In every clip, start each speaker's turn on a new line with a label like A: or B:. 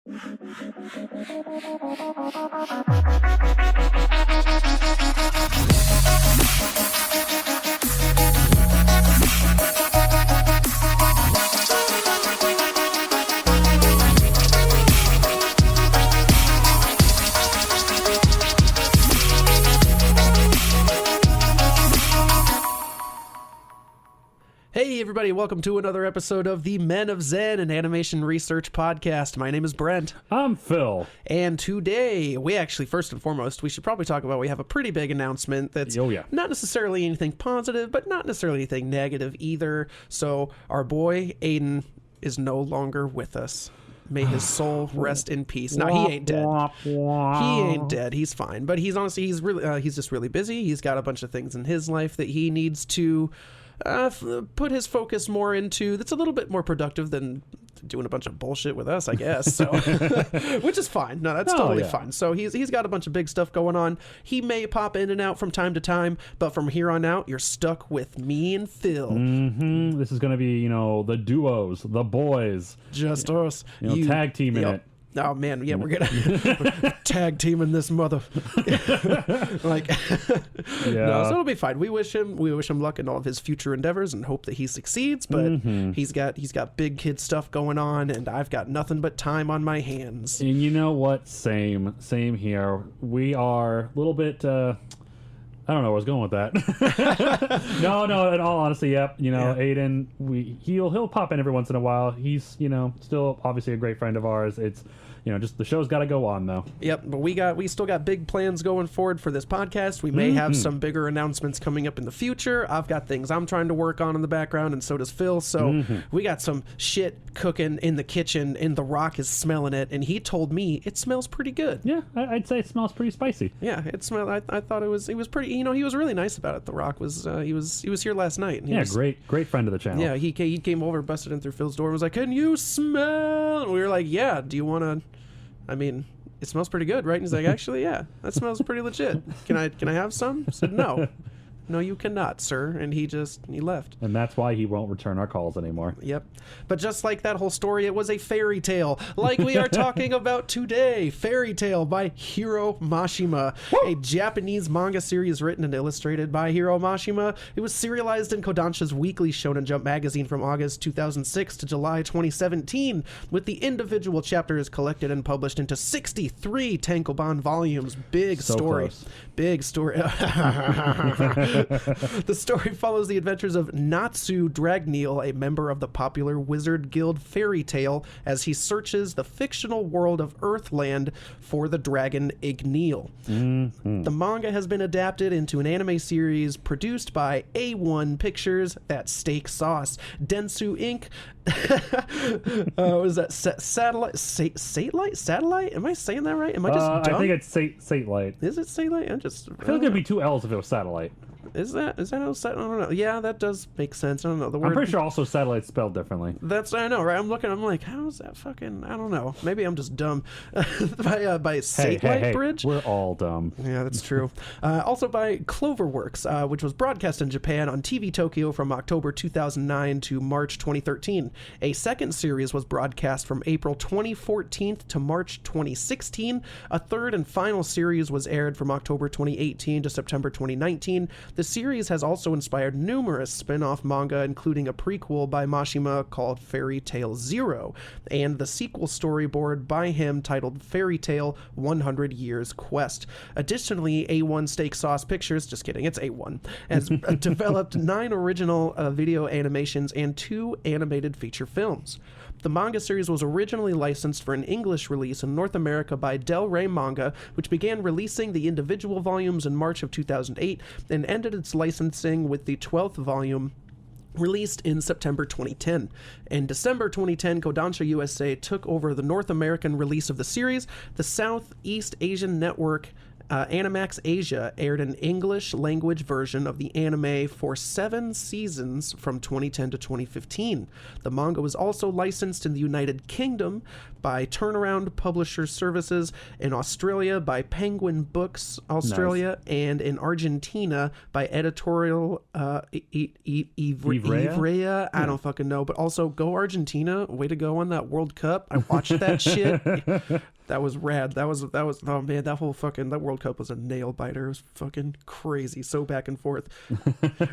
A: Hey everybody, welcome to another episode of the Men of Zen, an animation research podcast. My name is Brent.
B: I'm Phil.
A: And today, we actually, first and foremost, we should probably talk about, we have a pretty big announcement that's not necessarily anything positive, but not necessarily anything negative either. So, our boy, Aiden, is no longer with us. May his soul rest in peace. Now, he ain't dead. He ain't dead. He's fine. But he's he's just really busy. He's got a bunch of things in his life that he needs to put his focus more into. That's a little bit more productive than doing a bunch of bullshit with us, I guess. So, which is fine. No, that's totally fine. So he's got a bunch of big stuff going on. He may pop in and out from time to time, but from here on out, you're stuck with me and Phil.
B: Mm-hmm. This is going to be, the duos, the boys,
A: just us,
B: tag teaming it.
A: Oh man, yeah, we're gonna tag teaming this mother. No, so it'll be fine. We wish him luck in all of his future endeavors and hope that he succeeds. But he's got big kid stuff going on, and I've got nothing but time on my hands.
B: And you know what? Same here. We are a little bit. I don't know where I was going with that. No, in all honesty, yep. Aiden, he'll pop in every once in a while. He's, still obviously a great friend of ours. It's, just the show's got to go on though.
A: Yep, but we still got big plans going forward for this podcast. We may have some bigger announcements coming up in the future. I've got things I'm trying to work on in the background, and so does Phil. So we got some shit cooking in the kitchen, and The Rock is smelling it, and he told me it smells pretty good.
B: Yeah, I'd say it smells pretty spicy.
A: Yeah, it smelled. I thought it was pretty. He was really nice about it. The Rock was he was here last night. And
B: great friend of the channel.
A: Yeah, he came over, busted in through Phil's door, and was like, "Can you smell?" And we were like, "Yeah." Do you want to? I mean, it smells pretty good, right? And he's like, "Actually, yeah, that smells pretty legit. Can I have some?" I said, "No." "No, you cannot, sir." And he left.
B: And that's why he won't return our calls anymore.
A: Yep. But just like that whole story, it was a fairy tale, like we are talking about today. Fairy Tail by Hiro Mashima, a Japanese manga series written and illustrated by Hiro Mashima. It was serialized in Kodansha's weekly Shonen Jump magazine from August 2006 to July 2017, with the individual chapters collected and published into 63 tankobon volumes. Big story. The story follows the adventures of Natsu Dragneel, a member of the popular Wizard Guild Fairy Tail, as he searches the fictional world of Earthland for the dragon Igneel. The manga has been adapted into an anime series produced by A1 Pictures, that's Steak Sauce, Dentsu Inc. What is that? Satellite? Am I saying that right? Am I just dumb?
B: I think it's Satellite.
A: Is it Satellite?
B: I feel like there'd be two L's if it was Satellite.
A: Is that how satellite? I don't know. Yeah, that does make sense. I don't know.
B: I'm pretty sure also satellite's spelled differently.
A: I know, right? I'm like, how is that fucking? I don't know. Maybe I'm just dumb. by Satellite Bridge.
B: We're all dumb.
A: Yeah, that's true. Also by Cloverworks, which was broadcast in Japan on TV Tokyo from October 2009 to March 2013. A second series was broadcast from April 2014 to March 2016. A third and final series was aired from October 2018 to September 2019. The series has also inspired numerous spin-off manga, including a prequel by Mashima called Fairy Tail Zero, and the sequel storyboard by him titled Fairy Tail 100 Years Quest. Additionally, A1 Steak Sauce Pictures, just kidding, it's A1, has developed 9 original video animations and 2 animated feature films. The manga series was originally licensed for an English release in North America by Del Rey Manga, which began releasing the individual volumes in March of 2008 and ended its licensing with the 12th volume released in September 2010. In December 2010, Kodansha USA took over the North American release of the series. The Southeast Asian Network Animax Asia aired an English language version of the anime for 7 seasons from 2010 to 2015. The manga was also licensed in the United Kingdom by Turnaround Publisher Services, in Australia by Penguin Books Australia, and in Argentina by Editorial Ivrea. I don't fucking know, but also go Argentina. Way to go on that World Cup. I watched that shit. That was rad. That was oh man, that World Cup was a nail biter. It was fucking crazy. So back and forth.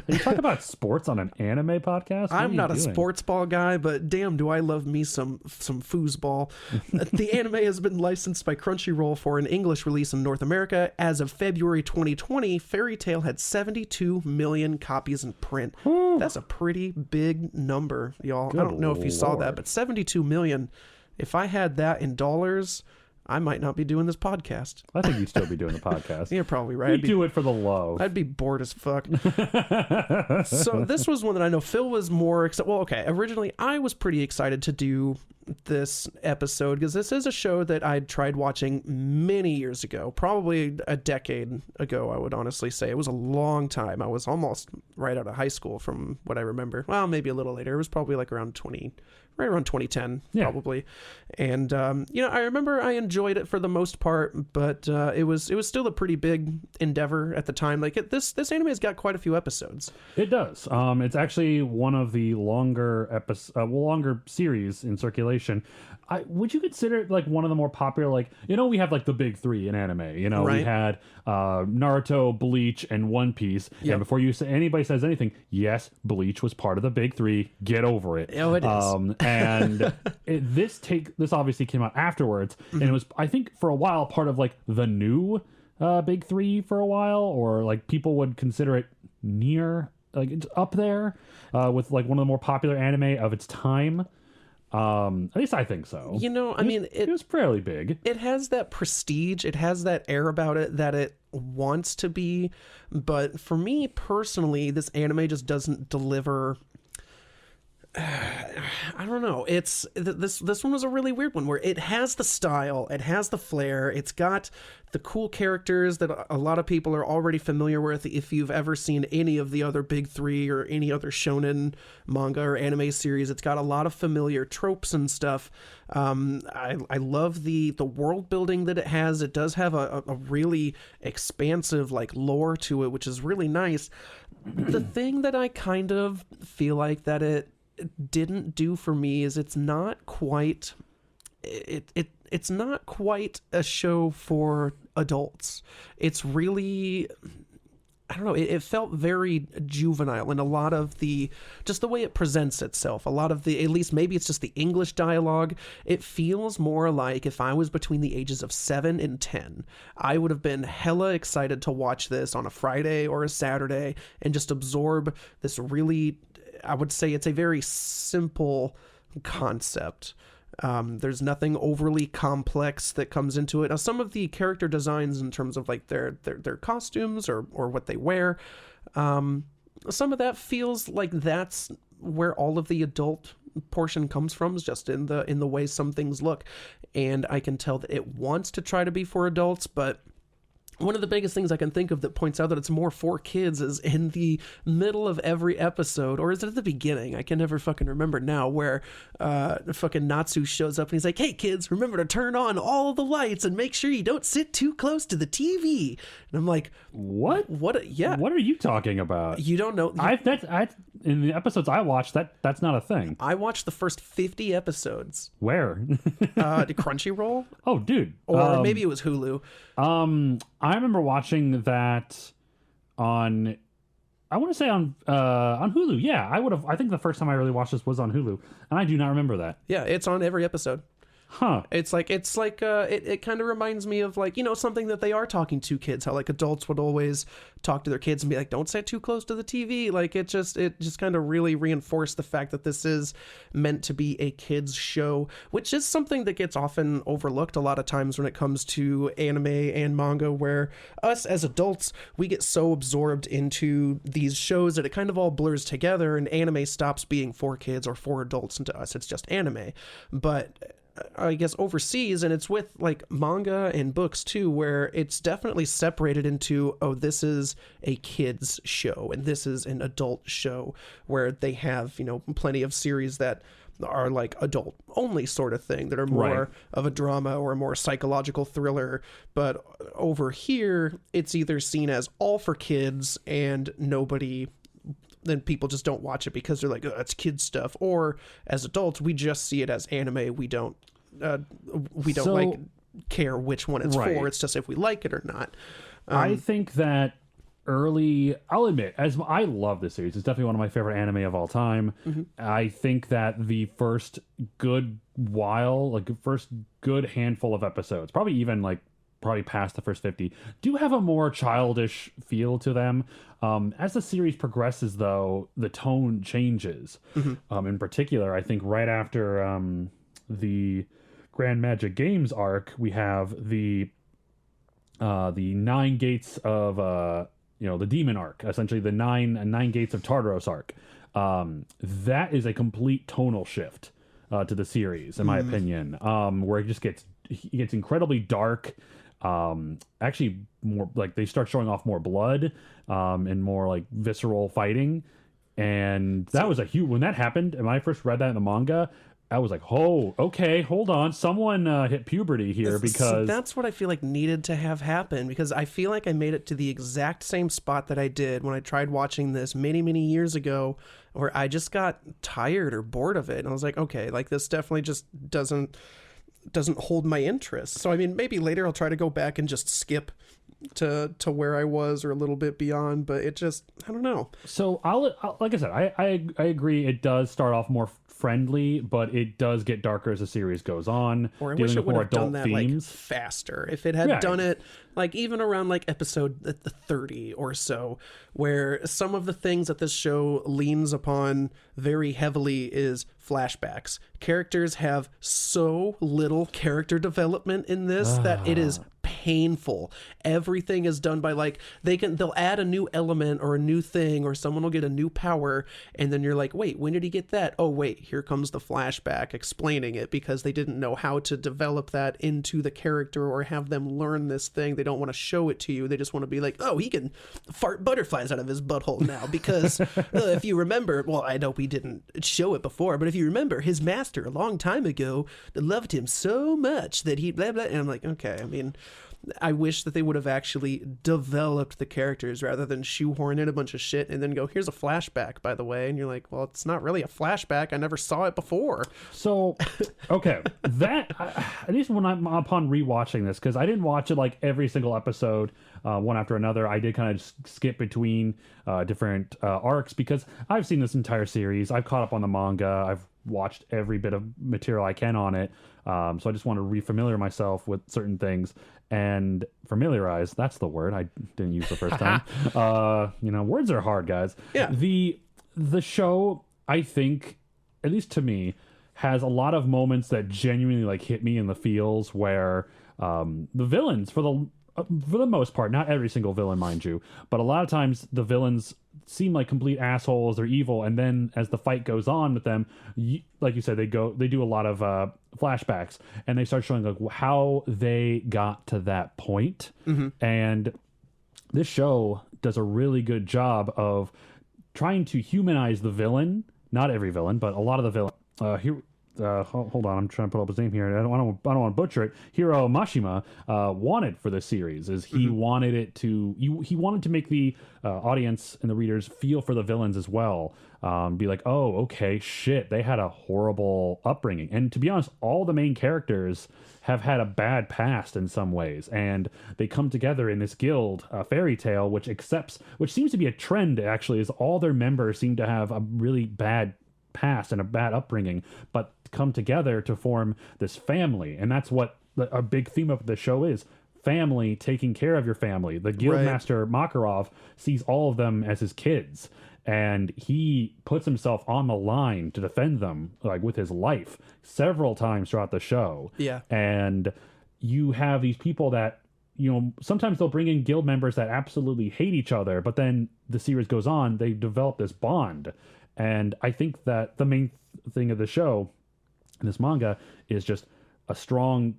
B: You talk about sports on an anime podcast?
A: I'm not a sports ball guy, but damn, do I love me some foosball. The anime has been licensed by Crunchyroll for an English release in North America. As of February 2020, Fairy Tail had 72 million copies in print. That's a pretty big number, y'all. I don't know if you saw that, but 72 million. If I had that in dollars, I might not be doing this podcast.
B: I think you'd still be doing the podcast.
A: You're probably right.
B: You'd do it for the love.
A: I'd be bored as fuck. So this was one that I know Phil was more excited. Well, okay. Originally, I was pretty excited to do this episode because this is a show that I'd tried watching many years ago, probably a decade ago, I would honestly say. It was a long time. I was almost right out of high school from what I remember. Well, maybe a little later. It was probably like around 2010, probably. And, I remember I enjoyed it for the most part, but it was still a pretty big endeavor at the time. Like this anime has got quite a few episodes.
B: It does. It's actually one of the longer series in circulation. Would you consider it like one of the more popular, like, we have like the big three in anime, right. We had Naruto, Bleach, and One Piece. Yep. And before anybody says anything, yes, Bleach was part of the big three. Get over it.
A: Oh, it is.
B: And this obviously came out afterwards, and it was, I think, for a while part of like the new big three for a while, or like people would consider it near, like it's up there with like one of the more popular anime of its time. At least I think so. It was fairly big.
A: It has that prestige. It has that air about it that it wants to be. But for me personally, this anime just doesn't deliver. I don't know. It's this one was a really weird one where it has the style, it has the flair, it's got the cool characters that a lot of people are already familiar with if you've ever seen any of the other big three or any other shonen manga or anime series. It's got a lot of familiar tropes and stuff. I love the world building that it has. It does have a really expansive like lore to it, which is really nice. The thing that I kind of feel like that it didn't do for me is it's not quite it's not quite a show for adults. It's really, I don't know, it felt very juvenile in a lot of just the way it presents itself. A lot of at least maybe it's just the English dialogue. It feels more like if I was between the ages of 7 and 10, I would have been hella excited to watch this on a Friday or a Saturday and just absorb this really, I would say it's a very simple concept. There's nothing overly complex that comes into it. Now, some of the character designs in terms of like their costumes or what they wear, some of that feels like that's where all of the adult portion comes from, is just in the way some things look. And I can tell that it wants to try to be for adults, but one of the biggest things I can think of that points out that it's more for kids is in the middle of every episode, or is it at the beginning? I can never fucking remember now, where fucking Natsu shows up and he's like, "Hey kids, remember to turn on all the lights and make sure you don't sit too close to the TV." And I'm like,
B: what?
A: Yeah.
B: What are you talking about?
A: You don't know.
B: In the episodes I watched, that's not a thing.
A: I watched the first 50 episodes.
B: Where?
A: Crunchyroll?
B: Oh, dude.
A: Or maybe it was Hulu.
B: I remember watching that on, I want to say on Hulu. Yeah, I think the first time I really watched this was on Hulu, and I do not remember that.
A: Yeah, it's on every episode.
B: Huh.
A: It kind of reminds me of like, something that they are talking to kids, how like adults would always talk to their kids and be like, "Don't sit too close to the TV." Like it just kind of really reinforced the fact that this is meant to be a kids show, which is something that gets often overlooked a lot of times when it comes to anime and manga, where us as adults, we get so absorbed into these shows that it kind of all blurs together and anime stops being for kids or for adults, and to us it's just anime. But I guess overseas, and it's with like manga and books too, where it's definitely separated into, oh, this is a kids show and this is an adult show, where they have, plenty of series that are like adult only sort of thing, that are more
B: Right.
A: of a drama or a more psychological thriller. But over here, it's either seen as all for kids and nobody, then people just don't watch it because they're like, oh, that's kid stuff. Or as adults, we just see it as anime. We don't
B: So-
A: like care which one it's
B: Right.
A: for. It's just if we like it or not.
B: I think that I'll admit, as I love this series, it's definitely one of my favorite anime of all time. I think that the first good handful of episodes, probably past the first 50, do have a more childish feel to them. As the series progresses, though, the tone changes. In particular, I think right after the Grand Magic Games arc, we have the 9 gates of the demon arc, essentially the nine gates of Tartaros arc. That is a complete tonal shift to the series, in my opinion, where it gets incredibly dark. Actually, more like they start showing off more blood and more like visceral fighting, and that was a huge when that happened. And when I first read that in the manga, I was like, oh, okay, hold on. Someone hit puberty here,
A: So
B: because
A: that's what I feel like needed to have happen, because I feel like I made it to the exact same spot that I did when I tried watching this many, many years ago, where I just got tired or bored of it. And I was like, okay, like this definitely just doesn't hold my interest. So I mean, maybe later I'll try to go back and just skip to where I was or a little bit beyond, but it just, I don't know.
B: So I'll like I said, I agree. It does start off more friendly, but it does get darker as the series goes on,
A: Or I
B: dealing
A: wish it
B: with
A: would
B: more
A: have done
B: adult
A: that like
B: themes.
A: faster. If it had
B: Yeah.
A: done it like even around like episode the 30 or so, where some of the things that this show leans upon very heavily is flashbacks. Characters have so little character development in this that it is painful. Everything is done by like they'll add a new element or a new thing, or someone will get a new power, and then you're like, wait, when did he get that? Oh wait, here comes the flashback explaining it, because they didn't know how to develop that into the character or have them learn this thing. They don't want to show it to you. They just want to be like, oh, he can fart butterflies out of his butthole now because if you remember, well, I know we didn't show it before, but if you remember, his master a long time ago loved him so much that he blah blah. And I'm like, okay, I mean, I wish that they would have actually developed the characters rather than shoehorn in a bunch of shit and then go, here's a flashback, by the way. And you're like, well, it's not really a flashback. I never saw it before.
B: So, okay, at least when I'm upon rewatching this, because I didn't watch it like every single episode, one after another. I did kind of skip between different arcs, because I've seen this entire series. I've caught up on the manga. I've watched every bit of material I can on it. So I just want to refamiliar myself with certain things and familiarize. That's the word I didn't use the first time. Words are hard, guys.
A: Yeah.
B: The show, I think, at least to me, has a lot of moments that genuinely like hit me in the feels, where the villains, for the most part, not every single villain, mind you, but a lot of times the villains seem like complete assholes. They're evil, and then as the fight goes on with them, like you said, they do a lot of flashbacks, and they start showing like how they got to that point. And this show does a really good job of trying to humanize the villain. Not every villain, but a lot of the villain. Hold on, I'm trying to pull up his name here. I don't want to butcher it. Hiro Mashima wanted for this series is he wanted it to he wanted to make the audience and the readers feel for the villains as well. Be like, oh, okay, shit, they had a horrible upbringing. And to be honest, all the main characters have had a bad past in some ways, and they come together in this guild, Fairy Tail, which seems to be a trend actually, is all their members seem to have a really bad past and a bad upbringing, but come together to form this family. And that's what a big theme of the show is: family, taking care of your family. The guildmaster Makarov sees all of them as his kids, and he puts himself on the line to defend them, like with his life, several times throughout the show.
A: Yeah.
B: And you have these people that, sometimes they'll bring in guild members that absolutely hate each other, but then the series goes on, they develop this bond. And I think that the main thing of the show in this manga is just a strong,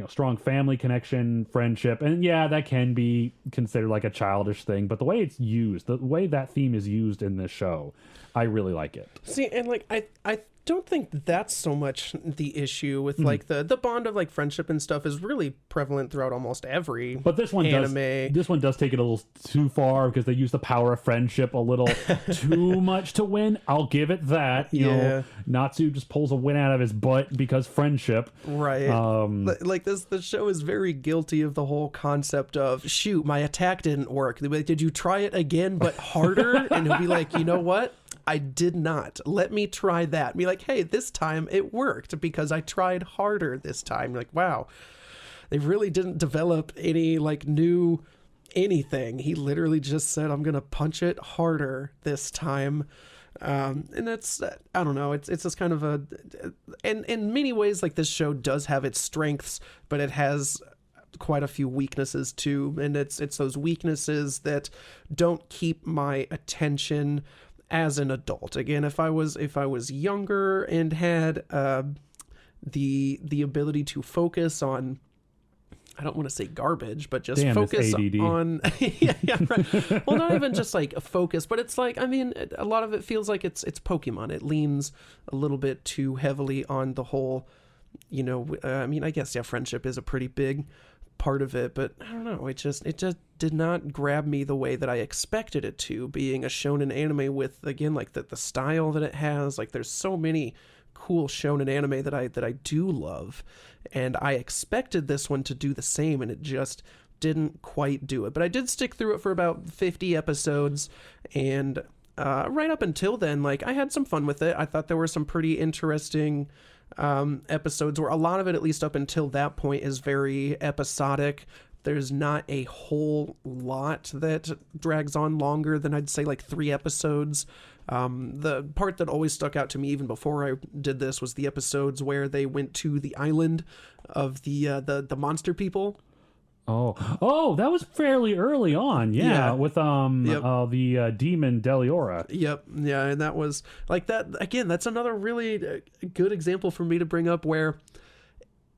B: strong family connection, friendship. And yeah, that can be considered like a childish thing, but the way it's used, the way that theme is used in this show, I really like it.
A: See, and like I don't think that's so much the issue with like the bond of like friendship and stuff is really prevalent throughout almost every
B: But this one
A: anime.
B: does take it a little too far because they use the power of friendship a little too much to win. I'll give it that. You know, Natsu just pulls a win out of his butt because friendship.
A: Right. Like the show is very guilty of the whole concept of, shoot, my attack didn't work. They'd be like, did you try it again but harder? And he'll be like, you know what? I did not. Let me try that. Be like, hey, this time it worked because I tried harder this time. Like, wow, they really didn't develop any like new anything. He literally just said, I'm gonna punch it harder this time. And that's, I don't know, it's just kind of a, and in many ways, like, this show does have its strengths, but it has quite a few weaknesses too, and it's those weaknesses that don't keep my attention as an adult. Again, if I was younger and had the ability to focus on, I don't want to say garbage, but just focus on yeah, right. Well, not even just like a focus, but it's like, I mean, a lot of it feels like it's Pokemon. It leans a little bit too heavily on the whole, you know, I mean, I guess, yeah, friendship is a pretty big part of it, but I don't know, it just did not grab me the way that I expected it to, being a shonen anime with, again, like the style that it has. Like, there's so many cool shonen anime that I do love, and I expected this one to do the same, and it just didn't quite do it. But I did stick through it for about 50 episodes, and right up until then, like, I had some fun with it. I thought there were some pretty interesting episodes where a lot of it, at least up until that point, is very episodic. There's not a whole lot that drags on longer than, I'd say, like 3 episodes. The part that always stuck out to me even before I did this was the episodes where they went to the island of the monster people.
B: Oh, that was fairly early on, yeah. With the demon Deliora.
A: Yep, yeah, and that was like that again. That's another really good example for me to bring up where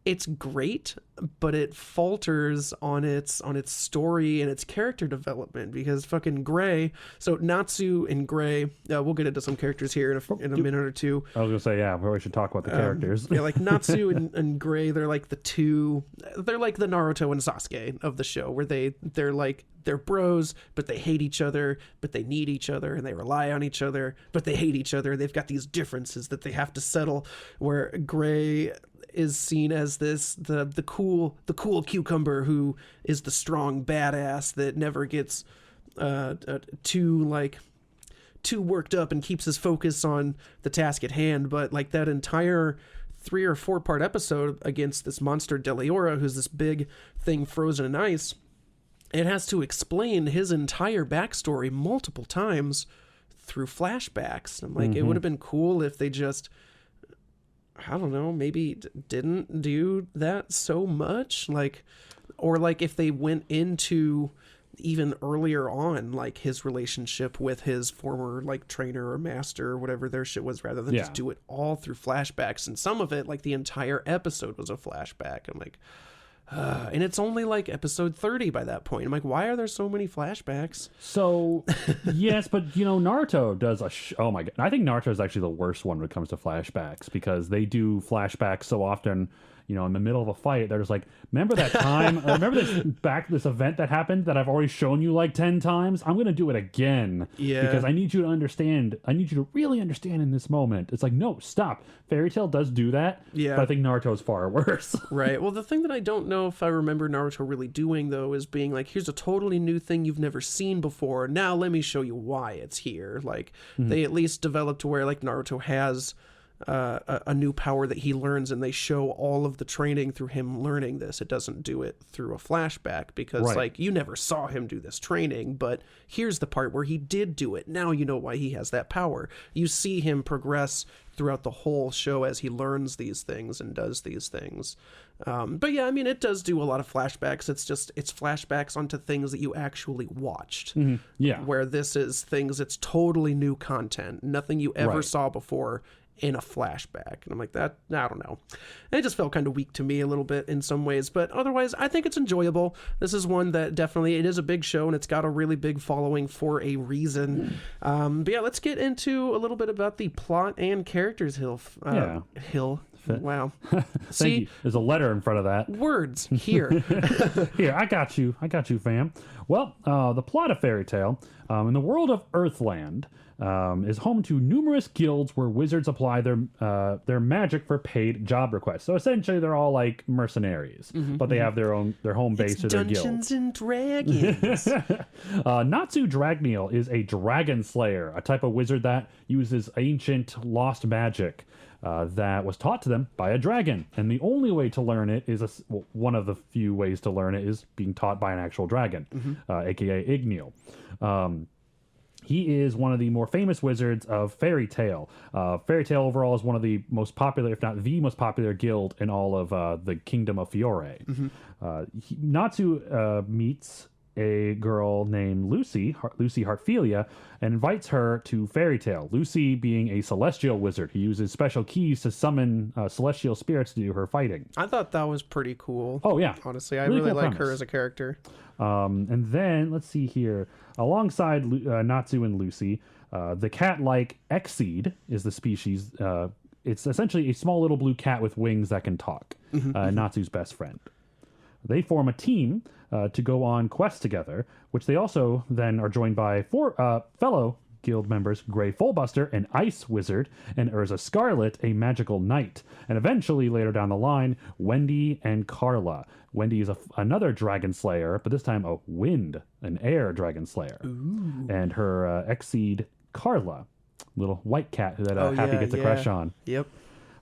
A: it's great, but it falters on its story and its character development, because fucking Gray. So Natsu and Gray, we'll get into some characters here in a minute or two.
B: I was gonna say, yeah, we should talk about the characters.
A: Yeah, like Natsu and Gray, they're like the Naruto and Sasuke of the show, where they're bros, but they hate each other, but they need each other, and they rely on each other, but they hate each other. They've got these differences that they have to settle, where Gray is seen as the cool cucumber who is the strong badass that never gets too worked up and keeps his focus on the task at hand. But like that entire 3 or 4 part episode against this monster Deliora, who's this big thing frozen in ice, it has to explain his entire backstory multiple times through flashbacks. I'm like, it would have been cool if they just, I don't know, maybe didn't do that so much, like, or like if they went into even earlier on, like his relationship with his former like trainer or master or whatever their shit was, rather than just do it all through flashbacks. And some of it, like the entire episode was a flashback. I'm like, and it's only like episode 30 by that point. I'm like, why are there so many flashbacks?
B: So, yes, but you know, Naruto does oh my god, I think Naruto is actually the worst one when it comes to flashbacks, because they do flashbacks so often. You know, in the middle of a fight, they're just like, remember that time? Remember this event that happened that I've already shown you like 10 times? I'm going to do it again.
A: Yeah.
B: Because I need you to understand. I need you to really understand in this moment. It's like, no, stop. Fairy Tail does do that.
A: Yeah.
B: But I think Naruto is far worse.
A: Right. Well, the thing that I don't know if I remember Naruto really doing, though, is being like, here's a totally new thing you've never seen before. Now let me show you why it's here. Like, they at least developed to where, like, Naruto has a new power that he learns, and they show all of the training through him learning this. It doesn't do it through a flashback, because like, you never saw him do this training, but here's the part where he did do it. Now you know why he has that power. You see him progress throughout the whole show as he learns these things and does these things. But yeah, I mean, it does do a lot of flashbacks. It's flashbacks onto things that you actually watched.
B: Yeah.
A: Where this is things, it's totally new content. Nothing you ever saw before in a flashback. And I'm like, that, I don't know. And it just felt kind of weak to me a little bit in some ways, but otherwise I think it's enjoyable. This is one that definitely, it is a big show and it's got a really big following for a reason. But yeah, let's get into a little bit about the plot and characters. Hill. Wow.
B: Thank you. There's a letter in front of that.
A: Words here.
B: Here, I got you, fam. Well, the plot of Fairy Tail, in the world of Earthland, is home to numerous guilds where wizards apply their magic for paid job requests. So essentially, they're all like mercenaries, but they have their home base or their guild.
A: Dungeons and Dragons.
B: Natsu Dragneel is a dragon slayer, a type of wizard that uses ancient lost magic. That was taught to them by a dragon, and the only way to learn it is one of the few ways to learn it is being taught by an actual dragon, aka Igneel. He is one of the more famous wizards of Fairy Tail. Fairy Tail overall is one of the most popular, if not the most popular guild in all of the Kingdom of Fiore. Natsu meets a girl named Lucy Heartfilia, and invites her to Fairy Tail. Lucy being a celestial wizard, he uses special keys to summon celestial spirits to do her fighting.
A: I thought that was pretty cool.
B: Oh yeah,
A: honestly, I really
B: cool
A: like
B: premise.
A: her as a character.
B: And then let's see here, alongside Natsu and Lucy, the cat-like Exceed is the species. It's essentially a small little blue cat with wings that can talk. Natsu's best friend. They form a team to go on quests together, which they also then are joined by four fellow guild members, Grey Fullbuster, an ice wizard, and Urza Scarlet, a magical knight. And eventually, later down the line, Wendy and Carla. Wendy is another dragon slayer, but this time an air dragon slayer. Ooh. And her Exceed, Carla, little white cat that Happy gets a crush on.
A: Yep.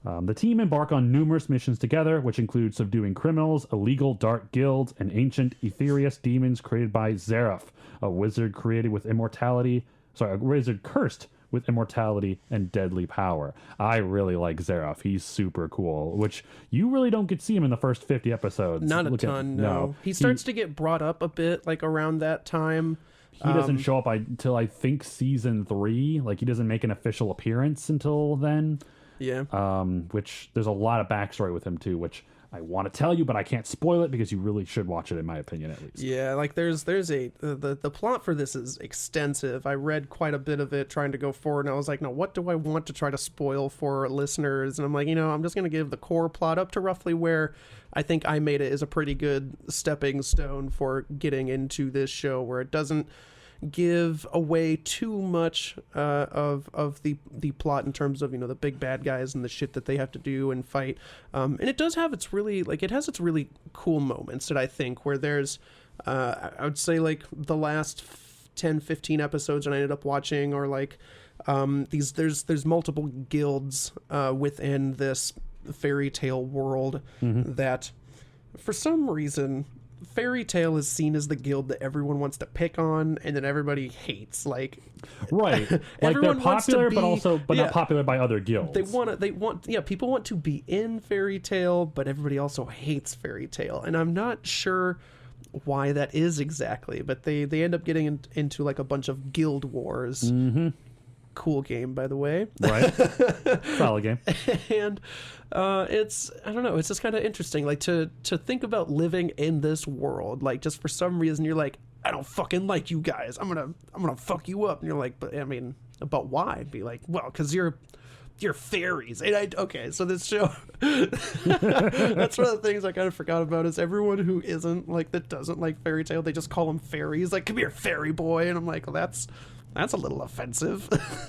B: The team embark on numerous missions together, which include subduing criminals, illegal dark guilds, and ancient ethereous demons created by Zeref, a wizard cursed with immortality and deadly power. I really like Zeref. He's super cool, which you really don't get to see him in the first 50 episodes.
A: Not a ton, no. He starts to get brought up a bit, like around that time.
B: He doesn't show up until I think season 3. Like, he doesn't make an official appearance until then.
A: Yeah.
B: Which there's a lot of backstory with him too, which I want to tell you, but I can't spoil it because you really should watch it, in my opinion, at least.
A: Yeah, like the plot for this is extensive. I read quite a bit of it trying to go forward, and I was like, no, what do I want to try to spoil for listeners? And I'm like, I'm just going to give the core plot up to roughly where I think I Made It is a pretty good stepping stone for getting into this show, where it doesn't give away too much of the plot in terms of the big bad guys and the shit that they have to do and fight, and it does have its really cool moments that I think where there's I would say like the last 10-15 episodes that I ended up watching, or like there's multiple guilds within this Fairy Tail world that for some reason Fairy Tail is seen as the guild that everyone wants to pick on and then everybody hates. Like,
B: right, like they're popular, but not popular by other guilds.
A: People want to be in Fairy Tail, but everybody also hates Fairy Tail, and I'm not sure why that is exactly. But they end up getting into like a bunch of guild wars. Cool game, by the way.
B: Right. Solid game.
A: And it's, I don't know, it's just kind of interesting, like to think about living in this world. Like, just for some reason you're like, I don't fucking like you guys, I'm gonna fuck you up, and you're like, but I mean, but why? I'd be like, well, because you're fairies. And okay, so this show that's one of the things I kind of forgot about, is everyone who isn't like, that doesn't like Fairy Tail, they just call them fairies. Like, come here, fairy boy. And I'm like, well, that's a little offensive.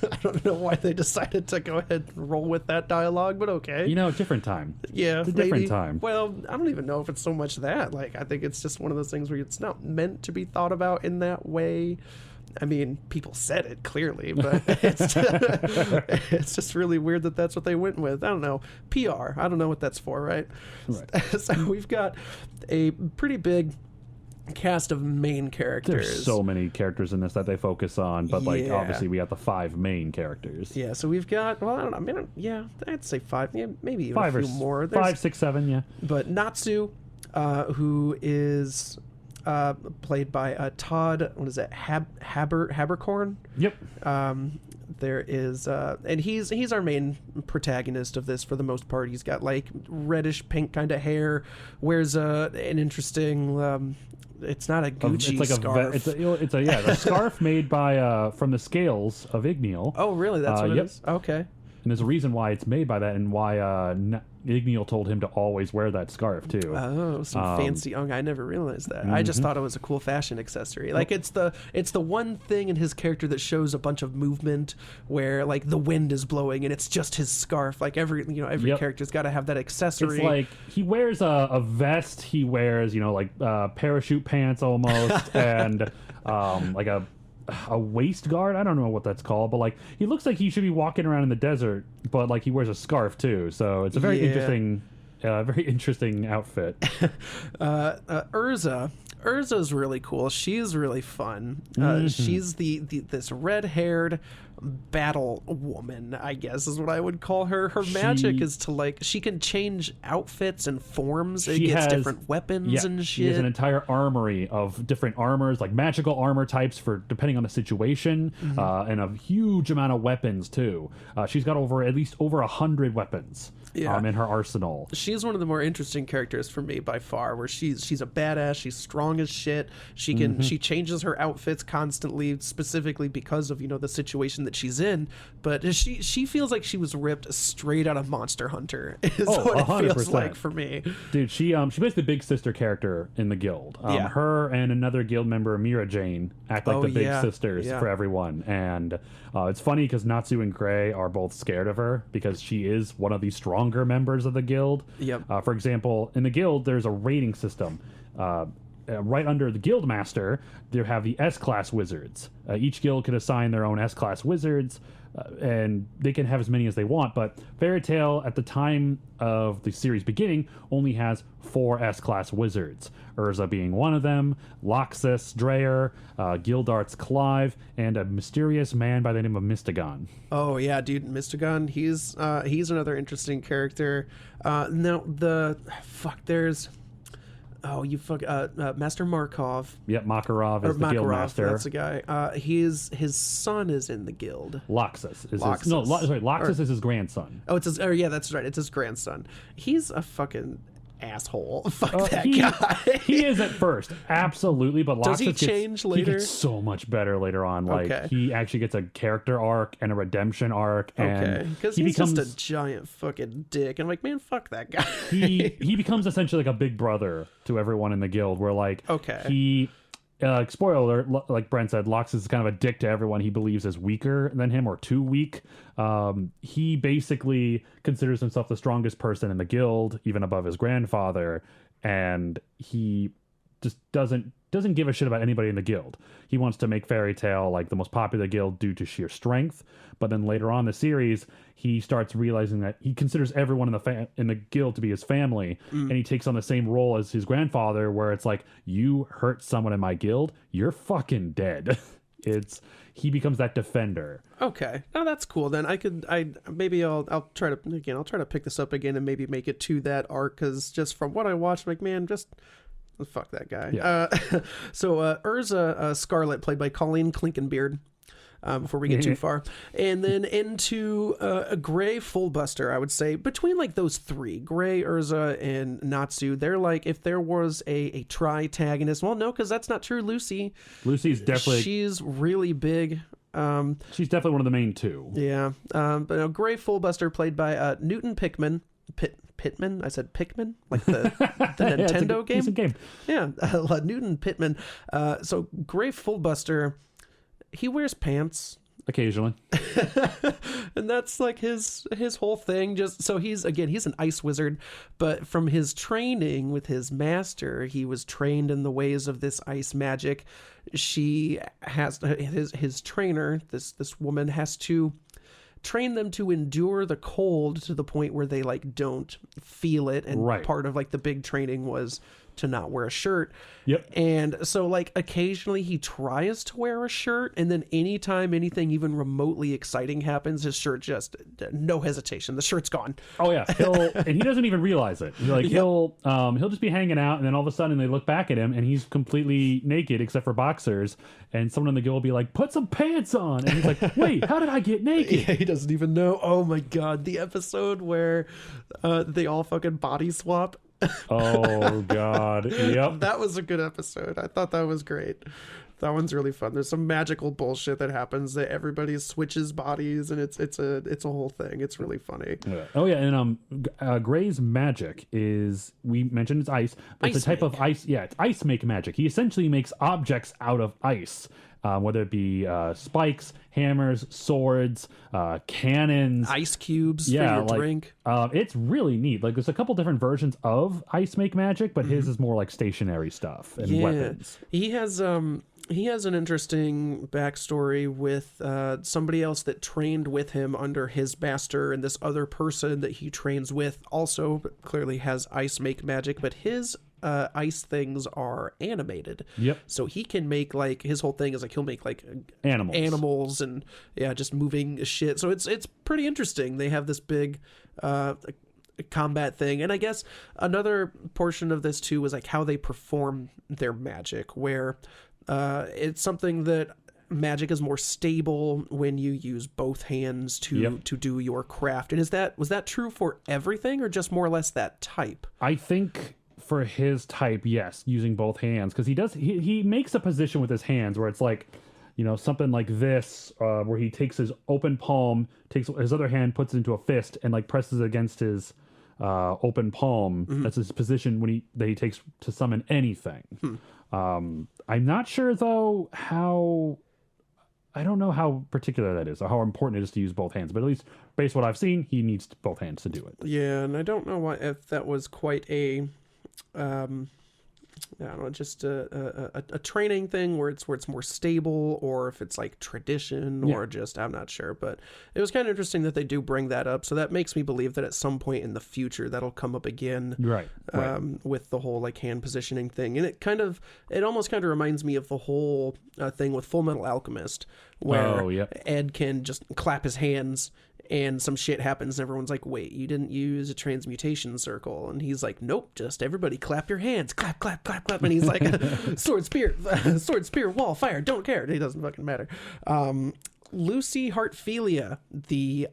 A: I don't know why they decided to go ahead and roll with that dialogue, but okay.
B: Different time.
A: Yeah,
B: it's a different time.
A: Well, I don't even know if it's so much that. Like, I think it's just one of those things where it's not meant to be thought about in that way. I mean, people said it clearly, but it's just really weird that that's what they went with. I don't know. PR. I don't know what that's for, right? So we've got a pretty big cast of main characters.
B: There's so many characters in this that they focus on, but obviously we got the 5 main characters.
A: Yeah, so we've got, well, I don't know, I'd say 5, maybe even
B: 5
A: a few more.
B: 5, 6, 7, yeah.
A: But Natsu, who is played by Todd, what is it, Habercorn?
B: Yep.
A: there is and he's our main protagonist of this for the most part. He's got like reddish pink kind of hair, wears an interesting it's not a Gucci
B: it's like
A: scarf.
B: it's a scarf made by from the scales of Igneal.
A: Oh, really? That's what it is? Okay.
B: And there's a reason why it's made by that, and why Igneal told him to always wear that scarf too.
A: Oh, some fancy. Oh, I never realized that. I just thought it was a cool fashion accessory. Like it's the one thing in his character that shows a bunch of movement, where like the wind is blowing and it's just his scarf. Like every character's got to have that accessory.
B: It's like he wears a vest. He wears like parachute pants almost, and like a waist guard. I don't know what that's called, but like he looks like he should be walking around in the desert, but like he wears a scarf too. So it's a very interesting outfit. Urza's
A: really cool. She's really fun. She's this red-haired battle woman, I guess is what I would call her. Her magic is to like she can change outfits and forms. It gets different weapons and shit.
B: She has an entire armory of different armors, like magical armor types for depending on the situation, and a huge amount of weapons too. She's got at least over 100 weapons. In her arsenal.
A: She's one of the more interesting characters for me by far, where she's a badass, she's strong as shit. She can she changes her outfits constantly, specifically because of the situation that she's in, but she feels like she was ripped straight out of Monster Hunter is what it 100%. Feels like for me.
B: Dude, she plays the big sister character in the guild. Her and another guild member, Mira Jane, act like the big sisters for everyone, and it's funny because Natsu and Gray are both scared of her because she is one of the stronger members of the guild. For example, in the guild, there's a rating system. Right under the guild master, they have the S-class wizards. Each guild can assign their own S-class wizards, and they can have as many as they want. But Fairy Tail, at the time of the series beginning, only has 4 S-class wizards. Urza being one of them, Loxus Dreyer, Gildarts Clive, and a mysterious man by the name of Mystagon.
A: Oh yeah, dude, Mystagon. He's another interesting character. There's. Oh, Master Markov.
B: Yep, Makarov is the guild master.
A: That's the guy. His son is in the guild.
B: Loxus is his grandson.
A: Oh, that's right. It's his grandson. He's a fucking asshole. Fuck that guy.
B: He is at first, absolutely, but
A: does he change later?
B: He gets so much better later on. Like he actually gets a character arc and a redemption arc. And
A: because he's just a giant fucking dick. And I'm like, man, fuck that guy.
B: he becomes essentially like a big brother to everyone in the guild. Where like he. Spoiler alert, like Brent said, Loxus is kind of a dick to everyone he believes is weaker than him or too weak. He basically considers himself the strongest person in the guild, even above his grandfather, and he just doesn't give a shit about anybody in the guild. He wants to make Fairy Tail like the most popular guild due to sheer strength, but then later on in the series, he starts realizing that he considers everyone in the guild to be his family, and he takes on the same role as his grandfather, where it's like, you hurt someone in my guild, you're fucking dead. He becomes that defender.
A: Okay, oh, that's cool. Then I'll try to pick this up again and maybe make it to that arc, because just from what I watched, I'm like, man, just fuck that guy. Yeah. So Urza Scarlet, played by Colleen Clinkenbeard. Before we get too far, and then into a Gray Fullbuster, I would say between like those three, Gray, Urza, and Natsu, they're like, if there was a tri-tagonist. Well, no, because that's not true. Lucy's
B: definitely,
A: she's really big.
B: She's definitely one of the main two.
A: Yeah, but Gray Fullbuster, played by Newton Pickman. Pittman? I said Pikmin? Like the Nintendo game?
B: Decent game.
A: Yeah, Newton Pittman. So Gray Fullbuster, he wears pants
B: occasionally.
A: And that's like his whole thing. Just so he's an ice wizard, but from his training with his master, he was trained in the ways of this ice magic. She has his trainer, this woman, has to train them to endure the cold to the point where they like don't feel it, and part of like the big training was to not wear a shirt.
B: Yep.
A: And so like occasionally he tries to wear a shirt, and then anytime anything even remotely exciting happens, his shirt just no hesitation, the shirt's gone.
B: Oh yeah, and he doesn't even realize it. Like he'll just be hanging out, and then all of a sudden they look back at him, and he's completely naked except for boxers. And someone in the guild will be like, "Put some pants on," and he's like, "Wait, how did I get naked?"
A: Yeah, he doesn't even know. Oh my god, the episode where they all fucking body swap.
B: Oh god, yep.
A: That was a good episode. I thought that was great. That one's really fun. There's some magical bullshit that happens that everybody switches bodies, and it's a whole thing. It's really funny.
B: Yeah. Oh yeah, and Gray's magic is, we mentioned it's ice, but it's a type of ice. Yeah, it's ice make magic. He essentially makes objects out of ice, whether it be spikes, hammers, swords, cannons,
A: Ice cubes for your drink.
B: It's really neat. Like there's a couple different versions of ice make magic, but his is more like stationary stuff and weapons.
A: He has an interesting backstory with somebody else that trained with him under his master, and this other person that he trains with also clearly has ice make magic, but his ice things are animated.
B: Yep.
A: So he can make, like, his whole thing is like he'll make like
B: animals
A: and just moving shit. So it's pretty interesting. They have this big combat thing, and I guess another portion of this too is like how they perform their magic, where it's something that magic is more stable when you use both hands to do your craft. And was that true for everything, or just more or less that type?
B: I think for his type, yes, using both hands, because he makes a position with his hands where it's like, something like this, where he takes his open palm, takes his other hand, puts it into a fist, and like presses it against his open palm. That's his position that he takes to summon anything. I'm not sure though I don't know how particular that is or how important it is to use both hands, but at least based on what I've seen, he needs both hands to do it.
A: Yeah, and I don't know if that was quite a I don't know, just a training thing where it's more stable, or if it's like tradition, or just, I'm not sure. But it was kind of interesting that they do bring that up. So that makes me believe that at some point in the future that'll come up again,
B: right.
A: With the whole like hand positioning thing. And it almost kind of reminds me of the whole thing with Full Metal Alchemist, where Ed can just clap his hands and some shit happens and everyone's like, wait, you didn't use a transmutation circle? And he's like, nope, just everybody clap your hands, clap, clap, clap, clap. And he's like, sword, spear, wall, fire, don't care. It doesn't fucking matter. Lucy Heartfilia, the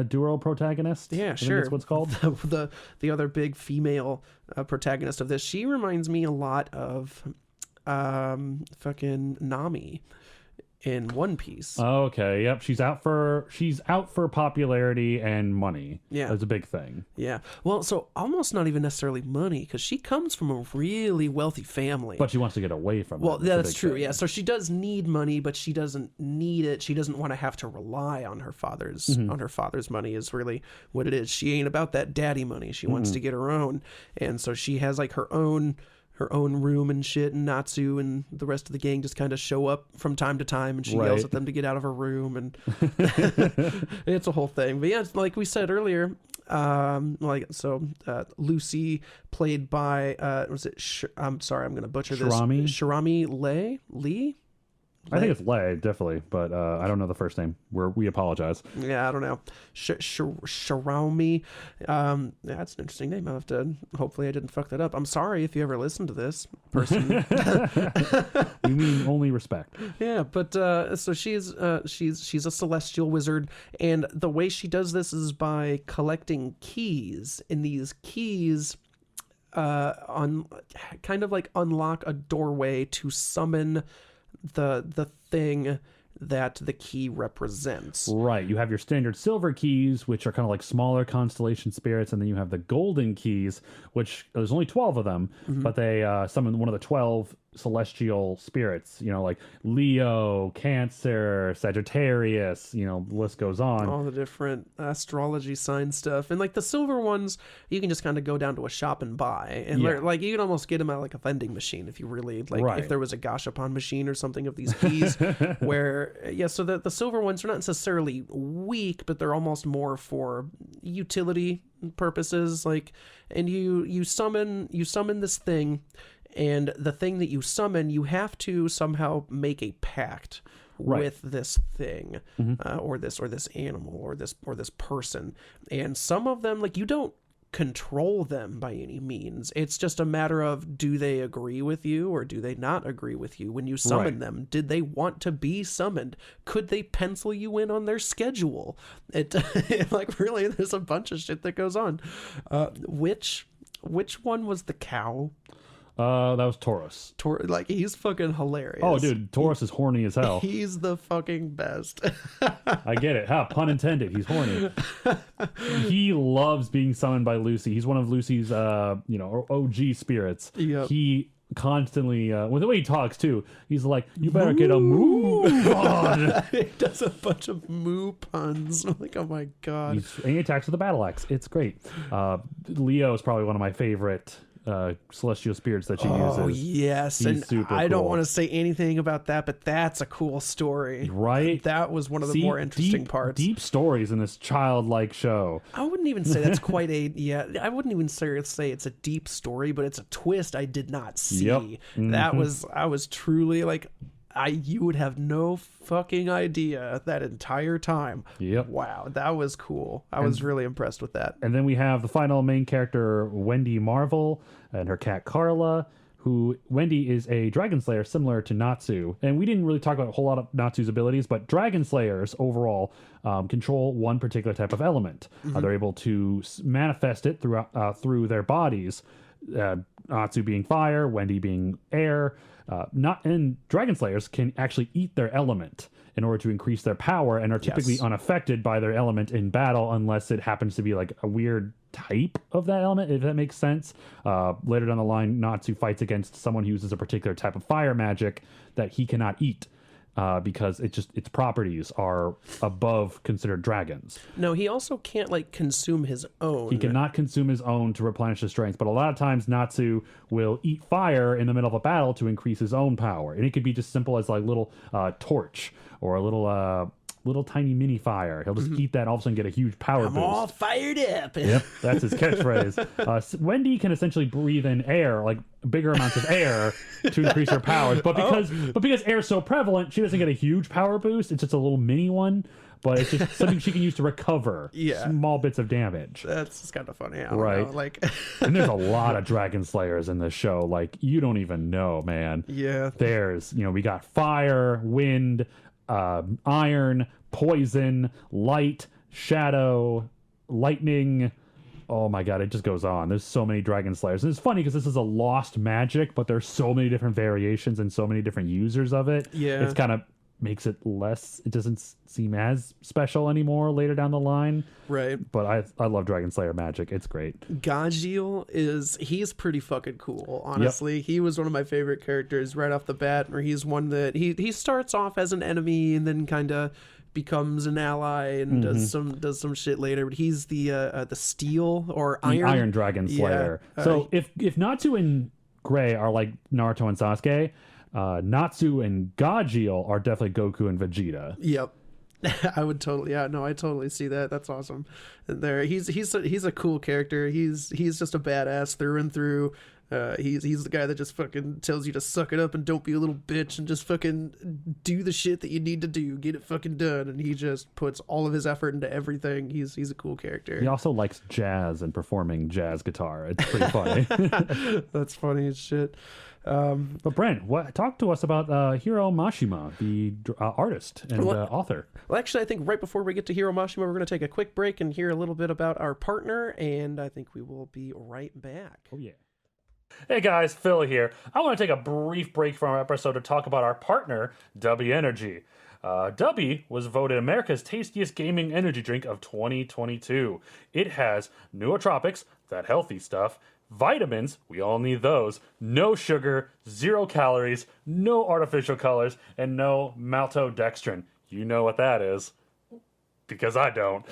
B: Duro protagonist.
A: Yeah, sure.
B: That's what's called.
A: The other big female protagonist of this. She reminds me a lot of fucking Nami in One Piece.
B: Okay, yep. She's out for popularity and money.
A: Yeah,
B: that's a big thing.
A: Yeah, well, so almost not even necessarily money, because she comes from a really wealthy family,
B: but she wants to get away from it.
A: Well, that's true. Thing. Yeah, so she does need money, but she doesn't need it. She doesn't want to have to rely on her father's money. Is really what it is. She ain't about that daddy money. She wants to get her own, and so she has like her own room and shit, and Natsu and the rest of the gang just kind of show up from time to time, and she yells at them to get out of her room, and it's a whole thing. But yeah, like we said earlier, Lucy, played by was it I'm sorry, I'm going to butcher this. Shirami Lee?
B: I think it's Lei, definitely, but I don't know the first name. We apologize.
A: Yeah, I don't know. Shirami. That's an interesting name. I'll have to. Hopefully, I didn't fuck that up. I'm sorry if you ever listen to this person.
B: We mean only respect.
A: Yeah, but so she's a celestial wizard, and the way she does this is by collecting keys, and these keys kind of like unlock a doorway to summon the thing that the key represents.
B: Right. You have your standard silver keys, which are kind of like smaller constellation spirits, and then you have the golden keys, which there's only 12 of them, but they summon one of the 12 celestial spirits, like Leo, Cancer, Sagittarius, the list goes on.
A: All the different astrology sign stuff. And like the silver ones, you can just kind of go down to a shop and buy. And like you can almost get them at like a vending machine if you really like, if there was a Gashapon machine or something of these keys where, so the silver ones are not necessarily weak, but they're almost more for utility purposes. Like, and you summon this thing, and the thing that you summon, you have to somehow make a pact with this thing, or this animal, or this person. And some of them, like, you don't control them by any means. It's just a matter of, do they agree with you or do they not agree with you when you summon them? Did they want to be summoned? Could they pencil you in on their schedule? It like, really, there's a bunch of shit that goes on. Which one was the cow?
B: That was Taurus.
A: Like, he's fucking hilarious.
B: Oh, dude, Taurus is horny as hell.
A: He's the fucking best.
B: I get it. Pun intended. He's horny. He loves being summoned by Lucy. He's one of Lucy's, OG spirits.
A: Yep.
B: He constantly, with the way he talks too, he's like, "You better get a move on."
A: He does a bunch of moo puns. I'm like, oh my god.
B: And he attacks with a battle axe. It's great. Leo is probably one of my favorite celestial spirits that she uses.
A: Oh yes,
B: He's
A: and
B: super
A: I don't
B: cool.
A: want to say anything about that, but that's a cool story,
B: right?
A: That was one of the more interesting parts.
B: Deep stories in this childlike show.
A: I wouldn't even say that's quite I wouldn't even say it's a deep story, but it's a twist I did not see.
B: Yep.
A: That was, I was truly like, you would have no fucking idea that entire time.
B: Yep.
A: Wow, that was cool. I was really impressed with that.
B: And then we have the final main character, Wendy Marvel, and her cat Carla, who Wendy is a dragon slayer similar to Natsu. And we didn't really talk about a whole lot of Natsu's abilities, but dragon slayers overall control one particular type of element. They're able to manifest it through their bodies. Natsu being fire, Wendy being air. And dragon slayers can actually eat their element in order to increase their power, and are typically unaffected by their element in battle unless it happens to be like a weird type of that element, if that makes sense. Later down the line, Natsu fights against someone who uses a particular type of fire magic that he cannot eat. Because its properties are above considered dragons.
A: No, he also can't like consume his own.
B: He cannot consume his own to replenish his strength, but a lot of times Natsu will eat fire in the middle of a battle to increase his own power. And it could be just simple as like little torch or a little tiny mini fire. He'll just eat that and all of a sudden get a huge power boost.
A: All fired up.
B: Yep, that's his catchphrase. Wendy can essentially breathe in air, like bigger amounts of air, to increase her powers. But because air is so prevalent, she doesn't get a huge power boost. It's just a little mini one. But it's just something she can use to recover small bits of damage.
A: That's kind of funny. I don't know. Like,
B: and there's a lot of dragon slayers in this show. Like, you don't even know, man.
A: Yeah.
B: There's, we got fire, wind, iron, poison, light, shadow, lightning. Oh my god, it just goes on. There's so many dragon slayers. And it's funny because this is a lost magic, but there's so many different variations and so many different users of it.
A: Yeah.
B: It's kind of makes it less, it doesn't seem as special anymore later down the line.
A: Right.
B: But I love dragon slayer magic. It's great.
A: Gajiel he's pretty fucking cool, honestly. He was one of my favorite characters right off the bat, where he's one that he starts off as an enemy and then kind of becomes an ally and does some shit later. But he's the steel or iron
B: dragon slayer. So if Natsu and Gray are like Naruto and Sasuke, Natsu and Gajiel are definitely Goku and Vegeta.
A: Yep. I would totally, I totally see that. That's awesome. He's a cool character. He's just a badass through and through. He's the guy that just fucking tells you to suck it up and don't be a little bitch and just fucking do the shit that you need to do, get it fucking done. And he just puts all of his effort into everything. He's a cool character.
B: He also likes jazz and performing jazz guitar. It's pretty funny.
A: That's funny as shit.
B: But Brent, talk to us about Hiro Mashima, the artist and author.
A: Well, actually, I think right before we get to Hiro Mashima, we're going to take a quick break and hear a little bit about our partner, and I think we will be right back.
B: Oh, yeah. Hey guys, Phil here. I want to take a brief break from our episode to talk about our partner, Dubby Energy. Dubby was voted America's tastiest gaming energy drink of 2022. It has nootropics, that healthy stuff, Vitamins, we all need those. No sugar, 0 calories, no artificial colors, and no maltodextrin. You know what that is, because I don't.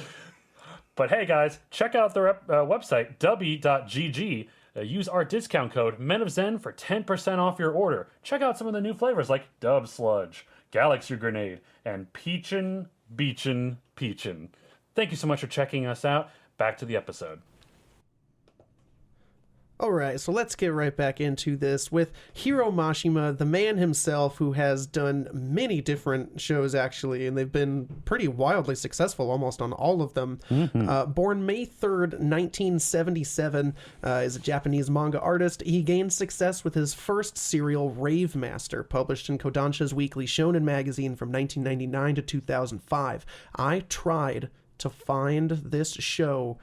B: But hey guys, check out their website, w.gg. Use our discount code Men of Zen for 10% off your order. Check out some of the new flavors like Dove Sludge, Galaxy Grenade, and Peachin' Beachin' Peachin'. Thank you so much for checking us out. Back to the episode.
A: All right, so let's get right back into this with Hiro Mashima, the man himself, who has done many different shows, actually, and they've been pretty wildly successful, almost on all of them. Born May 3rd, 1977, is a Japanese manga artist. He gained success with his first serial, Rave Master, published in Kodansha's Weekly Shonen magazine from 1999 to 2005. I tried to find this show,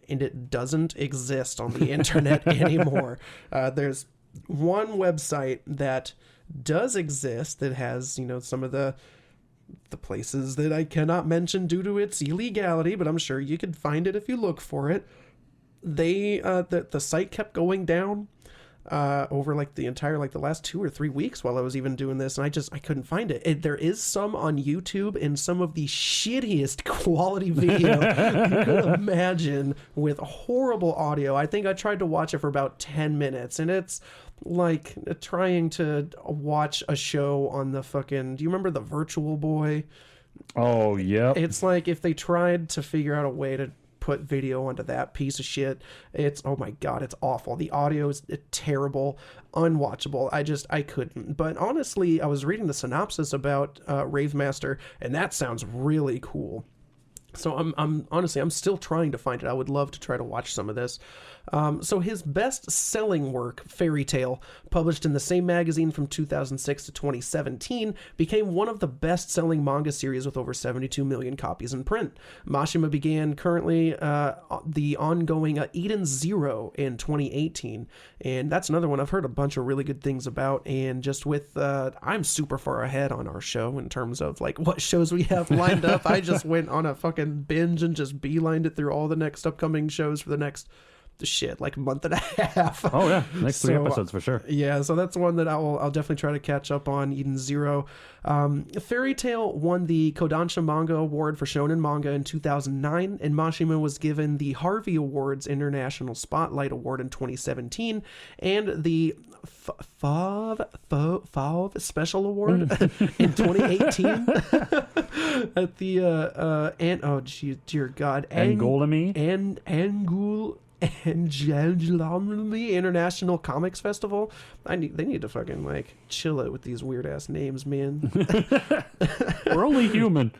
A: and it doesn't exist on the internet anymore. There's one website that does exist that has, you know, some of the places that I cannot mention due to its illegality, but I'm sure you could find it if you look for it. The site kept going down over like the entire, like the last 2 or 3 weeks while I was even doing this, and I couldn't find it. There is some on YouTube, and some of the shittiest quality video you could imagine, with horrible audio. I think I tried to watch it for about 10 minutes, and it's like trying to watch a show on the fucking, do you remember the Virtual Boy?
B: Oh, yep.
A: It's like if they tried to figure out a way to put video onto that piece of shit. It's, oh my god, it's awful. The audio is terrible, unwatchable. I couldn't. But honestly, I was reading the synopsis about Rave Master, and that sounds really cool. So I'm honestly, I'm still trying to find it. I would love to try to watch some of this. So his best-selling work, Fairy Tail, published in the same magazine from 2006 to 2017, became one of the best-selling manga series with over 72 million copies in print. Mashima began currently the ongoing Eden Zero in 2018, and that's another one I've heard a bunch of really good things about. And just with, I'm super far ahead on our show in terms of like what shows we have lined up. I just went on a fucking binge and just beelined it through all the next upcoming shows for the next like month and a half.
B: Oh yeah, next 3 episodes for sure.
A: Yeah, so that's one that I'll definitely try to catch up on. Eden Zero. Fairy Tail won the Kodansha Manga Award for Shonen Manga in 2009, and Mashima was given the Harvey Awards International Spotlight Award in 2017 and the FAV Special Award in 2018 at the dear God,
B: Angulami
A: and International Comics Festival. They need to fucking like chill it with these weird ass names, man.
B: We're only human.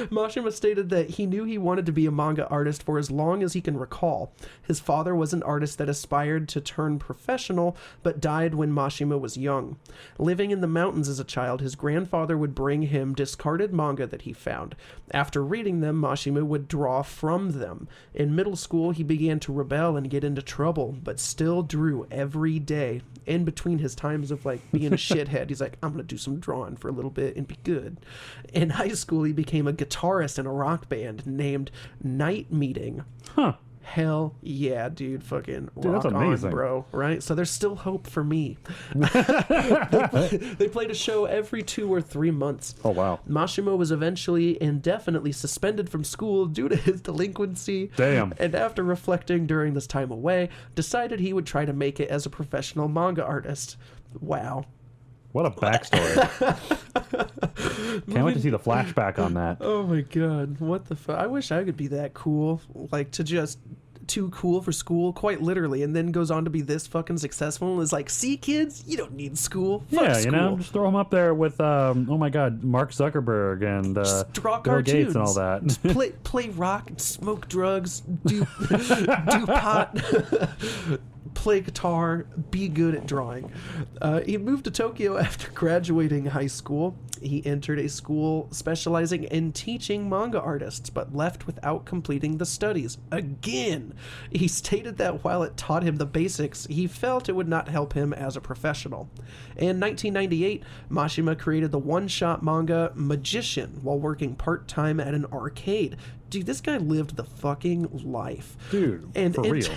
A: Mashima stated that he knew he wanted to be a manga artist for as long as he can recall. His father was an artist that aspired to turn professional, but died when Mashima was young. Living in the mountains as a child, his grandfather would bring him discarded manga that he found. After reading them, Mashima would draw from them. In middle school, he began to rebel and get into trouble, but still drew every day. In between his times of like being a shithead, he's like, I'm gonna do some drawing for a little bit and be good. In high school, he became a guitarist in a rock band named Night Meeting.
B: Huh.
A: Hell yeah, dude. Fucking
B: dude,
A: rock
B: that's amazing.
A: On, bro. Right? So there's still hope for me. They played a show every 2 or 3 months.
B: Oh, wow.
A: Mashima was eventually indefinitely suspended from school due to his delinquency.
B: Damn.
A: And after reflecting during this time away, decided he would try to make it as a professional manga artist. Wow.
B: What a backstory. Can't wait to see the flashback on that.
A: Oh my god, what the fuck? I wish I could be that cool, like to just too cool for school, quite literally, and then goes on to be this fucking successful and is like, see kids, you don't need school. Fuck
B: yeah,
A: school.
B: You know, just throw him up there with, oh my god, Mark Zuckerberg and
A: draw
B: Bill
A: cartoons.
B: Gates and all that.
A: Just play rock, smoke drugs, do pot, play guitar, be good at drawing. He moved to Tokyo after graduating high school. He entered a school specializing in teaching manga artists, but left without completing the studies. Again, he stated that while it taught him the basics, he felt it would not help him as a professional. In 1998, Mashima created the one-shot manga Magician while working part-time at an arcade. Dude, this guy lived the fucking life.
B: Dude,
A: and
B: for real.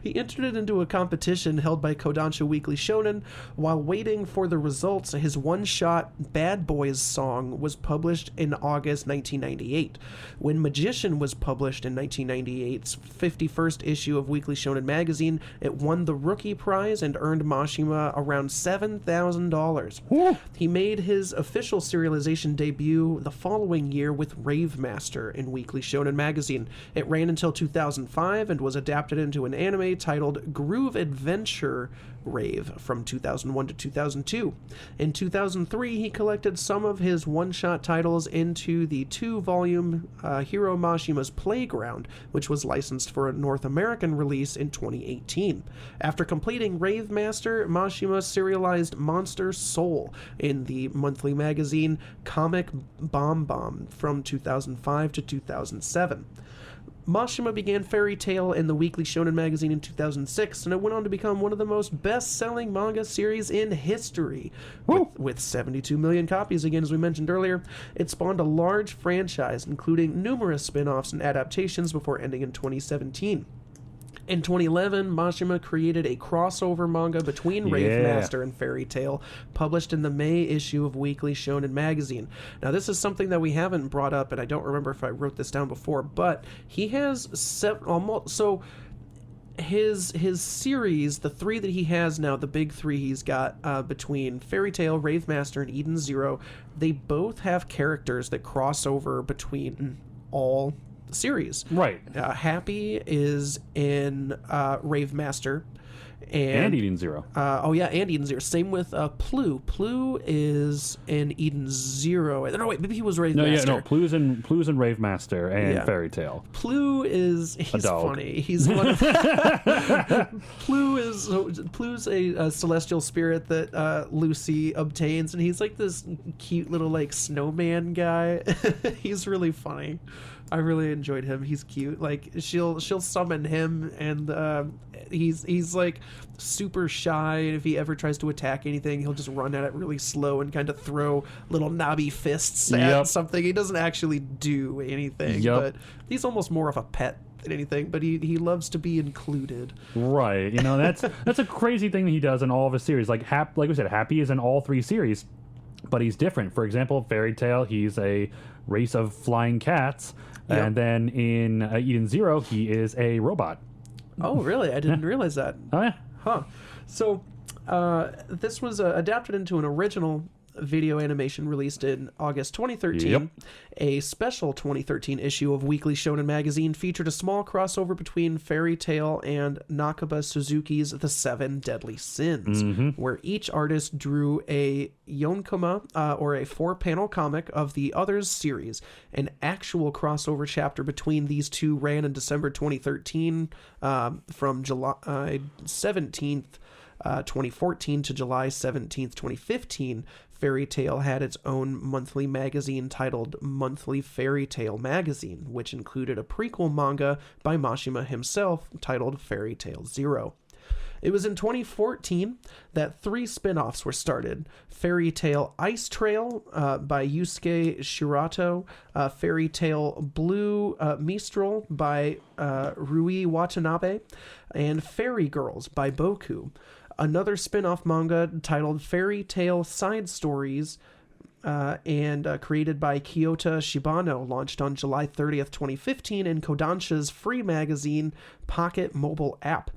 A: He entered it into a competition held by Kodansha Weekly Shonen. While waiting for the results, his one-shot Bad Boys song was published in August 1998. When Magician was published in 1998's 51st issue of Weekly Shonen magazine, it won the Rookie Prize and earned Mashima around $7,000. He made his official serialization debut the following year with Rave Master in Weekly Shonen magazine. It ran until 2005 and was adapted into an anime titled Groove Adventure Rave from 2001 to 2002. In 2003, he collected some of his one-shot titles into the 2-volume Hiro Mashima's Playground, which was licensed for a North American release in 2018. After completing Rave Master, Mashima serialized Monster Soul in the monthly magazine Comic Bomb Bomb from 2005 to 2007. Mashima began Fairy Tail in the Weekly Shonen magazine in 2006, and it went on to become one of the most best-selling manga series in history. With 72 million copies, again, as we mentioned earlier, it spawned a large franchise, including numerous spin-offs and adaptations before ending in 2017. In 2011, Mashima created a crossover manga between Rave Master and Fairy Tail, published in the May issue of Weekly Shonen magazine. Now, this is something that we haven't brought up, and I don't remember if I wrote this down before, but he has his series, the 3 that he has now, the big 3 he's got between Fairy Tail, Rave Master, and Eden Zero, they both have characters that cross over between all series.
B: Right.
A: Happy is in Rave Master.
B: And Eden Zero.
A: And Eden Zero. Same with Plu. Plu is in Eden Zero. No, wait, maybe he was Rave Master.
B: Plu's in Rave Master and Fairy Tail.
A: Plu he's funny. He's one of Plu's a celestial spirit that Lucy obtains, and he's like this cute little like snowman guy. He's really funny. I really enjoyed him. He's cute. Like she'll summon him, and he's like super shy. And if he ever tries to attack anything, he'll just run at it really slow and kind of throw little knobby fists at something. He doesn't actually do anything, but he's almost more of a pet than anything. But he loves to be included.
B: Right. You know, that's a crazy thing that he does in all of his series. Like we said, Happy is in all 3 series, but he's different. For example, Fairy Tail, he's a race of flying cats. Yep. And then in Eden Zero, he is a robot.
A: Oh, really? I didn't realize that.
B: Oh, yeah.
A: Huh. So, this was adapted into an original video animation released in August 2013.
B: Yep.
A: A special 2013 issue of Weekly Shonen magazine featured a small crossover between Fairy Tail and Nakaba Suzuki's The 7 Deadly Sins, where each artist drew a yonkoma, or a 4-panel comic of the other's series. An actual crossover chapter between these two ran in December 2013, from July 17th, 2014 to July 17th, 2015. Fairy Tail had its own monthly magazine titled Monthly Fairy Tail Magazine, which included a prequel manga by Mashima himself titled Fairy Tail Zero. It was in 2014 that 3 spin-offs were started. Fairy Tail Ice Trail by Yusuke Shirato, Fairy Tail Blue Mistral by Rui Watanabe, and Fairy Girls by Boku. Another spin-off manga titled Fairy Tail Side Stories and created by Kyoto Shibano launched on July 30th, 2015 in Kodansha's free magazine Pocket mobile app.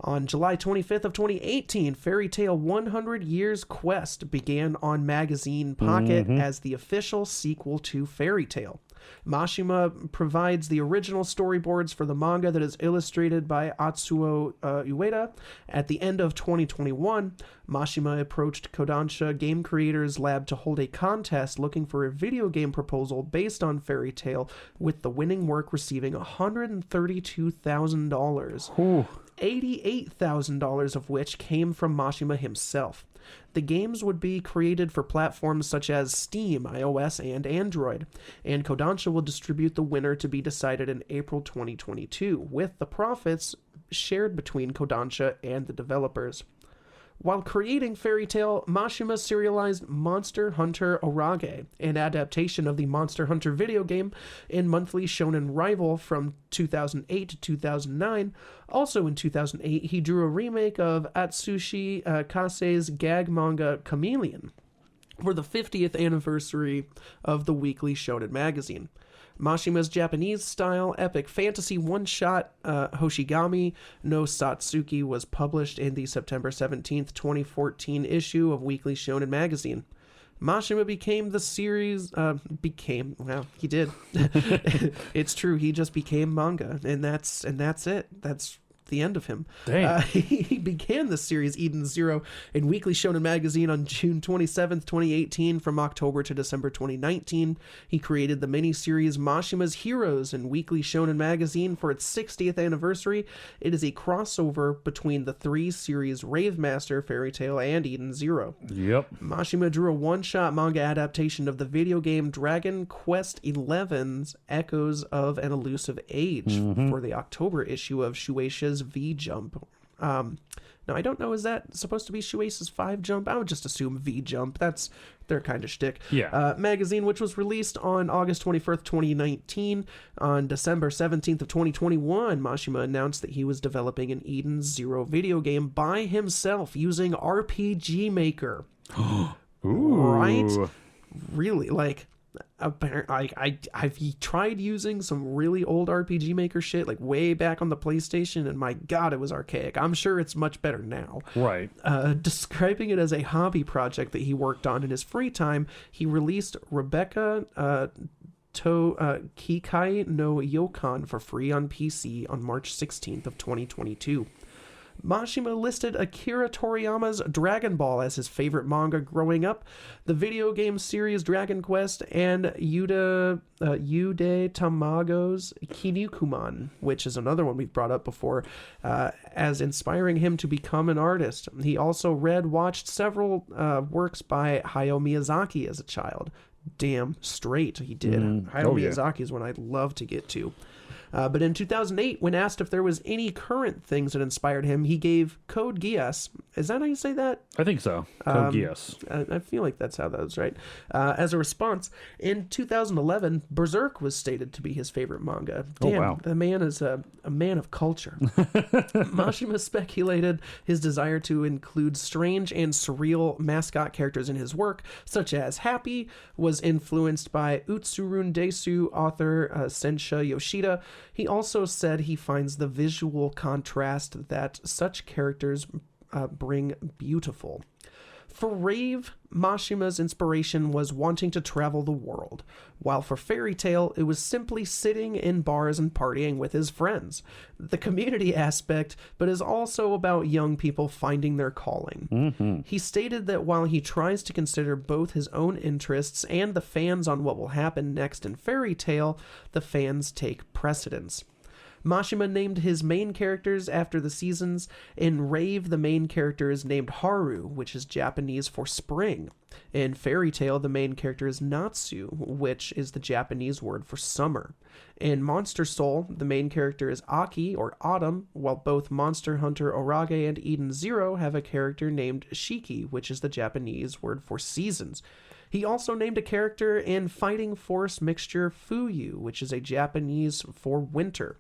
A: On July 25th of 2018, Fairy Tail 100 Years Quest began on Magazine Pocket as the official sequel to Fairy Tail. Mashima provides the original storyboards for the manga that is illustrated by Atsuo Ueda. At the end of 2021, Mashima approached Kodansha Game Creators Lab to hold a contest looking for a video game proposal based on Fairy Tail, with the winning work receiving $132,000. $88,000 of which came from Mashima himself. The games would be created for platforms such as Steam, iOS, and Android, and Kodansha will distribute the winner to be decided in April 2022, with the profits shared between Kodansha and the developers. While creating Fairy Tail, Mashima serialized Monster Hunter Orage, an adaptation of the Monster Hunter video game and monthly shonen rival from 2008 to 2009. Also in 2008, he drew a remake of Atsushi Kase's gag manga Chameleon for the 50th anniversary of the weekly shonen magazine. Mashima's Japanese-style epic fantasy one-shot Hoshigami no Satsuki was published in the September 17th, 2014 issue of Weekly Shonen Magazine. Mashima became the series, well, he did. It's true, he just became manga, and that's it. That's the end of him. He began the series Eden Zero in Weekly Shonen Magazine on June 27th, 2018. From October to December 2019, he created the miniseries Mashima's Heroes in Weekly Shonen Magazine for its 60th anniversary. It is a crossover between the three series Rave Master, Fairy Tail, and Eden Zero.
B: Yep.
A: Mashima drew a one-shot manga adaptation of the video game Dragon Quest XI's Echoes of an Elusive Age for the October issue of Shueisha's V-Jump. Now, I don't know, is that supposed to be Shueisha's 5-Jump? I would just assume V-Jump. That's their kind of shtick.
B: Yeah.
A: Magazine, which was released on August 21st, 2019. On December 17th of 2021, Mashima announced that he was developing an Eden Zero video game by himself using RPG Maker.
B: Ooh.
A: Right? Really, like... Apparently, I've tried using some really old RPG Maker shit, like way back on the PlayStation, and my god, it was archaic. I'm sure it's much better now.
B: Right.
A: Describing it as a hobby project that he worked on in his free time, he released Rebecca Kikai no Yokan for free on PC on March 16th of 2022. Mashima listed Akira Toriyama's Dragon Ball as his favorite manga growing up, the video game series Dragon Quest, and Yude Tamago's Kinnikuman, which is another one we've brought up before, as inspiring him to become an artist. He also watched several works by Hayao Miyazaki as a child. Damn straight he did. Hayao Miyazaki is one I'd love to get to. But in 2008, when asked if there was any current things that inspired him, he gave Code Geass. Is that how you say that?
B: I think so. Code Geass.
A: I feel like that's how that was, right? As a response, in 2011, Berserk was stated to be his favorite manga. Damn,
B: wow.
A: The man is a man of culture. Mashima speculated his desire to include strange and surreal mascot characters in his work, such as Happy was influenced by Utsurun Desu author Sensha Yoshida. He also said he finds the visual contrast that such characters bring beautiful. For Rave, Mashima's inspiration was wanting to travel the world, while for Fairy Tail, it was simply sitting in bars and partying with his friends. The community aspect, but is also about young people finding their calling. He stated that while he tries to consider both his own interests and the fans on what will happen next in Fairy Tail, the fans take precedence. Mashima named his main characters after the seasons. In Rave, the main character is named Haru, which is Japanese for spring. In Fairy Tail, the main character is Natsu, which is the Japanese word for summer. In Monster Soul, the main character is Aki, or autumn, while both Monster Hunter Orage and Eden Zero have a character named Shiki, which is the Japanese word for seasons. He also named a character in Fighting Force Mixture Fuyu, which is a Japanese for winter.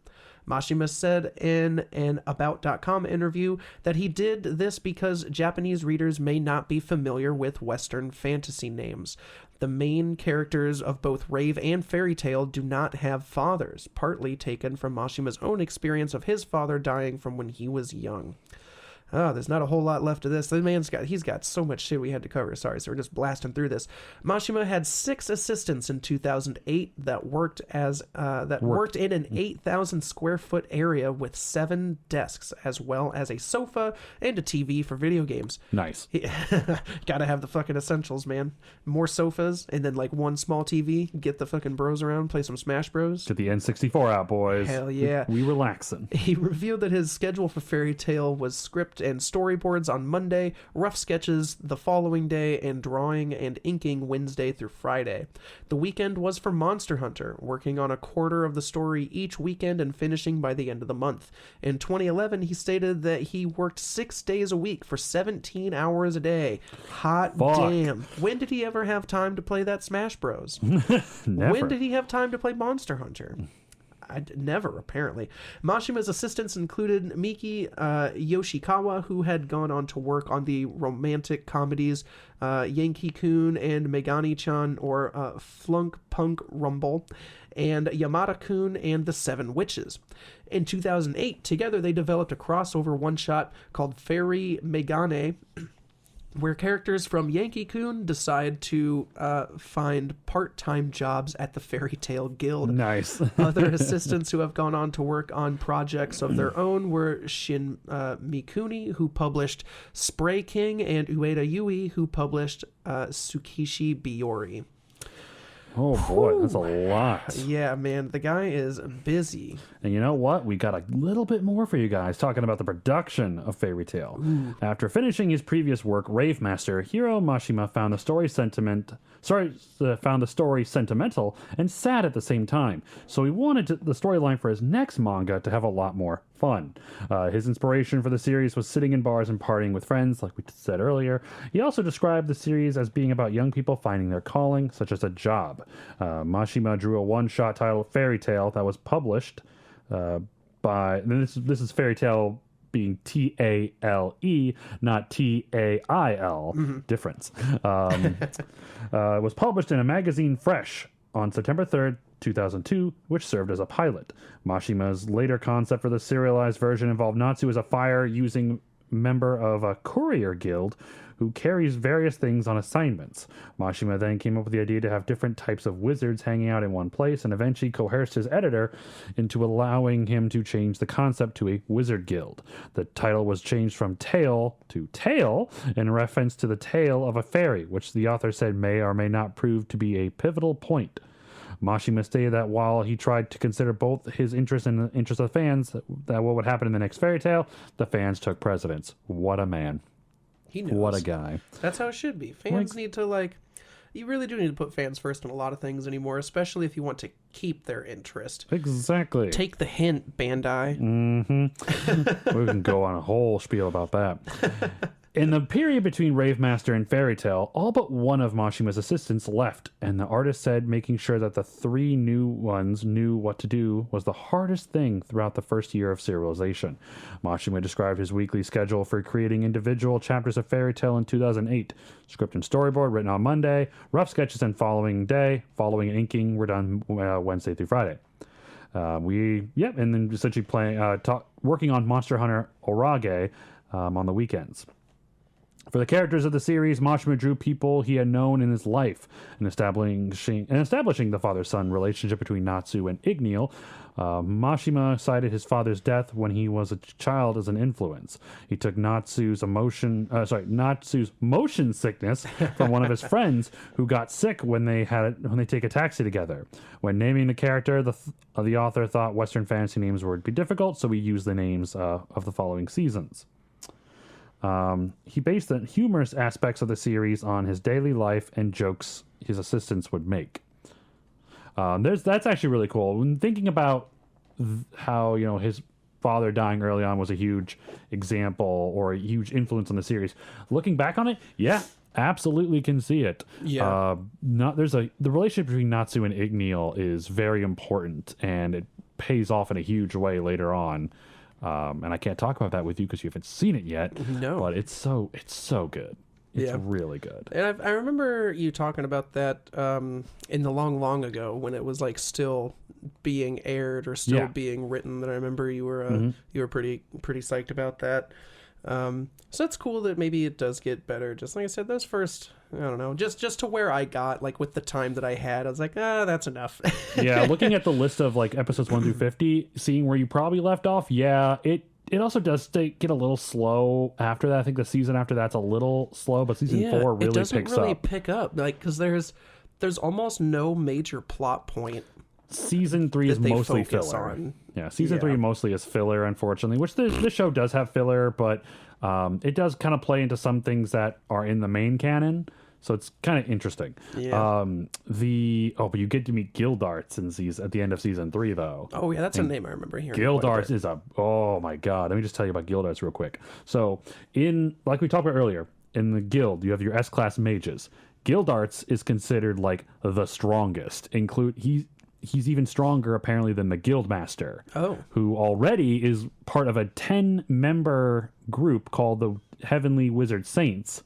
A: Mashima said in an About.com interview that he did this because Japanese readers may not be familiar with Western fantasy names. The main characters of both Rave and Fairy Tail do not have fathers, partly taken from Mashima's own experience of his father dying from when he was young. Oh, there's not a whole lot left of this. He's got so much shit we had to cover. Sorry, so we're just blasting through this. Mashima had 6 assistants in 2008 that worked in an 8,000 square foot area with 7 desks, as well as a sofa and a TV for video games.
B: Nice.
A: Gotta have the fucking essentials, man. More sofas and then like one small TV. Get the fucking bros around, play some Smash Bros.
B: Get the N64 out, boys.
A: Hell yeah.
B: We relaxing.
A: He revealed that his schedule for Fairy Tail was script and storyboards on Monday, rough sketches the following day, and drawing and inking Wednesday through Friday. The weekend was for Monster Hunter, working on a quarter of the story each weekend and finishing by the end of the month. In 2011, he stated that he worked 6 days a week for 17 hours a day. Hot damn. When did he ever have time to play that Smash Bros?
B: Never.
A: When did he have time to play Monster Hunter? Never, apparently. Mashima's assistants included Miki Yoshikawa, who had gone on to work on the romantic comedies Yankee-kun and Megami-chan, or Flunk Punk Rumble, and Yamada-kun and the Seven Witches. In 2008, together they developed a crossover one-shot called Fairy Megane, where characters from Yankee-kun decide to find part-time jobs at the Fairy Tail Guild.
B: Nice.
A: Other assistants who have gone on to work on projects of their own were Shin Mikuni, who published Spray King, and Ueda Yui, who published Tsukishi Biori.
B: Oh boy, that's a lot.
A: Yeah, man, the guy is busy.
B: And you know what? We got a little bit more for you guys talking about the production of Fairy Tail. After finishing his previous work, Rave Master, Hiro Mashima found the story sentimental and sad at the same time. So he wanted the storyline for his next manga to have a lot more fun. His inspiration for the series was sitting in bars and partying with friends, like we said earlier. He also described the series as being about young people finding their calling, such as a job. Mashima drew a one-shot titled Fairy Tail that was published by... This is Fairy Tail being T-A-L-E, not T-A-I-L. Difference. Was published in a magazine Fresh on September 3rd, 2002, which served as a pilot. Mashima's later concept for the serialized version involved Natsu as a fire-using member of a courier guild who carries various things on assignments. Mashima then came up with the idea to have different types of wizards hanging out in one place, and eventually coerced his editor into allowing him to change the concept to a wizard guild. The title was changed from Tale to Tale in reference to the tale of a fairy, which the author said may or may not prove to be a pivotal point. Mashima stated that while he tried to consider both his interest and the interest of the fans, that what would happen in the next Fairy Tail, the fans took precedence. What a man.
A: He knows.
B: What a guy.
A: That's how it should be. Fans need to, you really do need to put fans first in a lot of things anymore, especially if you want to keep their interest.
B: Exactly.
A: Take the hint, Bandai.
B: We can go on a whole spiel about that. In the period between Rave Master and Fairy Tail, all but one of Mashima's assistants left, and the artist said making sure that the 3 new ones knew what to do was the hardest thing throughout the first year of serialization. Mashima described his weekly schedule for creating individual chapters of Fairy Tail in 2008. Script and storyboard written on Monday, rough sketches and following inking were done Wednesday through Friday. And then essentially working on Monster Hunter Orage on the weekends. For the characters of the series, Mashima drew people he had known in his life, and establishing the father-son relationship between Natsu and Igneel. Mashima cited his father's death when he was a child as an influence. He took Natsu's motion sickness from one of his friends who got sick when they take a taxi together. When naming the character, the author thought Western fantasy names would be difficult, so he used the names of the following seasons. He based the humorous aspects of the series on his daily life and jokes his assistants would make. That's actually really cool. When thinking about how his father dying early on was a huge example or a huge influence on the series. Looking back on it, yeah, absolutely can see it.
A: Yeah.
B: The relationship between Natsu and Igneel is very important, and it pays off in a huge way later on. And I can't talk about that with you because you haven't seen it yet.
A: No.
B: But it's so good. It's really good.
A: And I remember you talking about that in the long ago when it was still being aired or still being written. That I remember you were pretty psyched about that. So that's cool that maybe it does get better. Just like I said, those first, I don't know, just to where I got, like with the time that I had, I was like, that's enough.
B: Yeah, looking at the list of like episodes 1 through 50, seeing where you probably left off, yeah, it also does get a little slow after that. I think the season after that's a little slow, but season 4 really
A: it doesn't
B: picks
A: really
B: up.
A: pick up, like, because there's almost no major plot point.
B: Season 3 is
A: they
B: mostly
A: focus
B: filler.
A: on.
B: Yeah, season
A: Yeah.
B: 3 mostly is filler, unfortunately, which this show does have filler, but it does kind of play into some things that are in the main canon, so it's kind of interesting.
A: Yeah.
B: But you get to meet Gildarts at the end of season 3, though.
A: Oh yeah, that's a name I remember hearing.
B: Gildarts is oh my god. Let me just tell you about Gildarts real quick. So like we talked about earlier, in the guild, you have your S-class mages. Gildarts is considered like the strongest. He's even stronger apparently than the Guildmaster.
A: Oh.
B: Who already is part of a 10-member group called the Heavenly Wizard Saints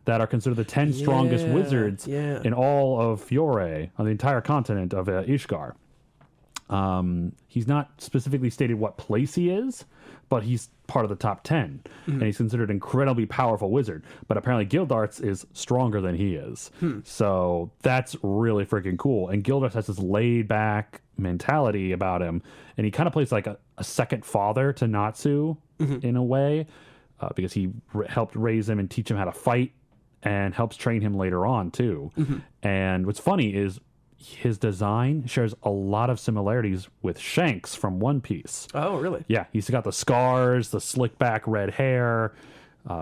B: that are considered the 10 strongest wizards in all of Fiore, on the entire continent of Ishgard. He's not specifically stated what place he is, but he's part of the top 10, and he's considered an incredibly powerful wizard. But apparently Gildarts is stronger than he is. So that's really freaking cool. And Gildarts has this laid back mentality about him, and he kind of plays like a second father to Natsu in a way, because he helped raise him and teach him how to fight, and helps train him later on too. And what's funny is his design shares a lot of similarities with Shanks from One Piece.
A: Oh, really?
B: Yeah, he's got the scars, the slick back red hair.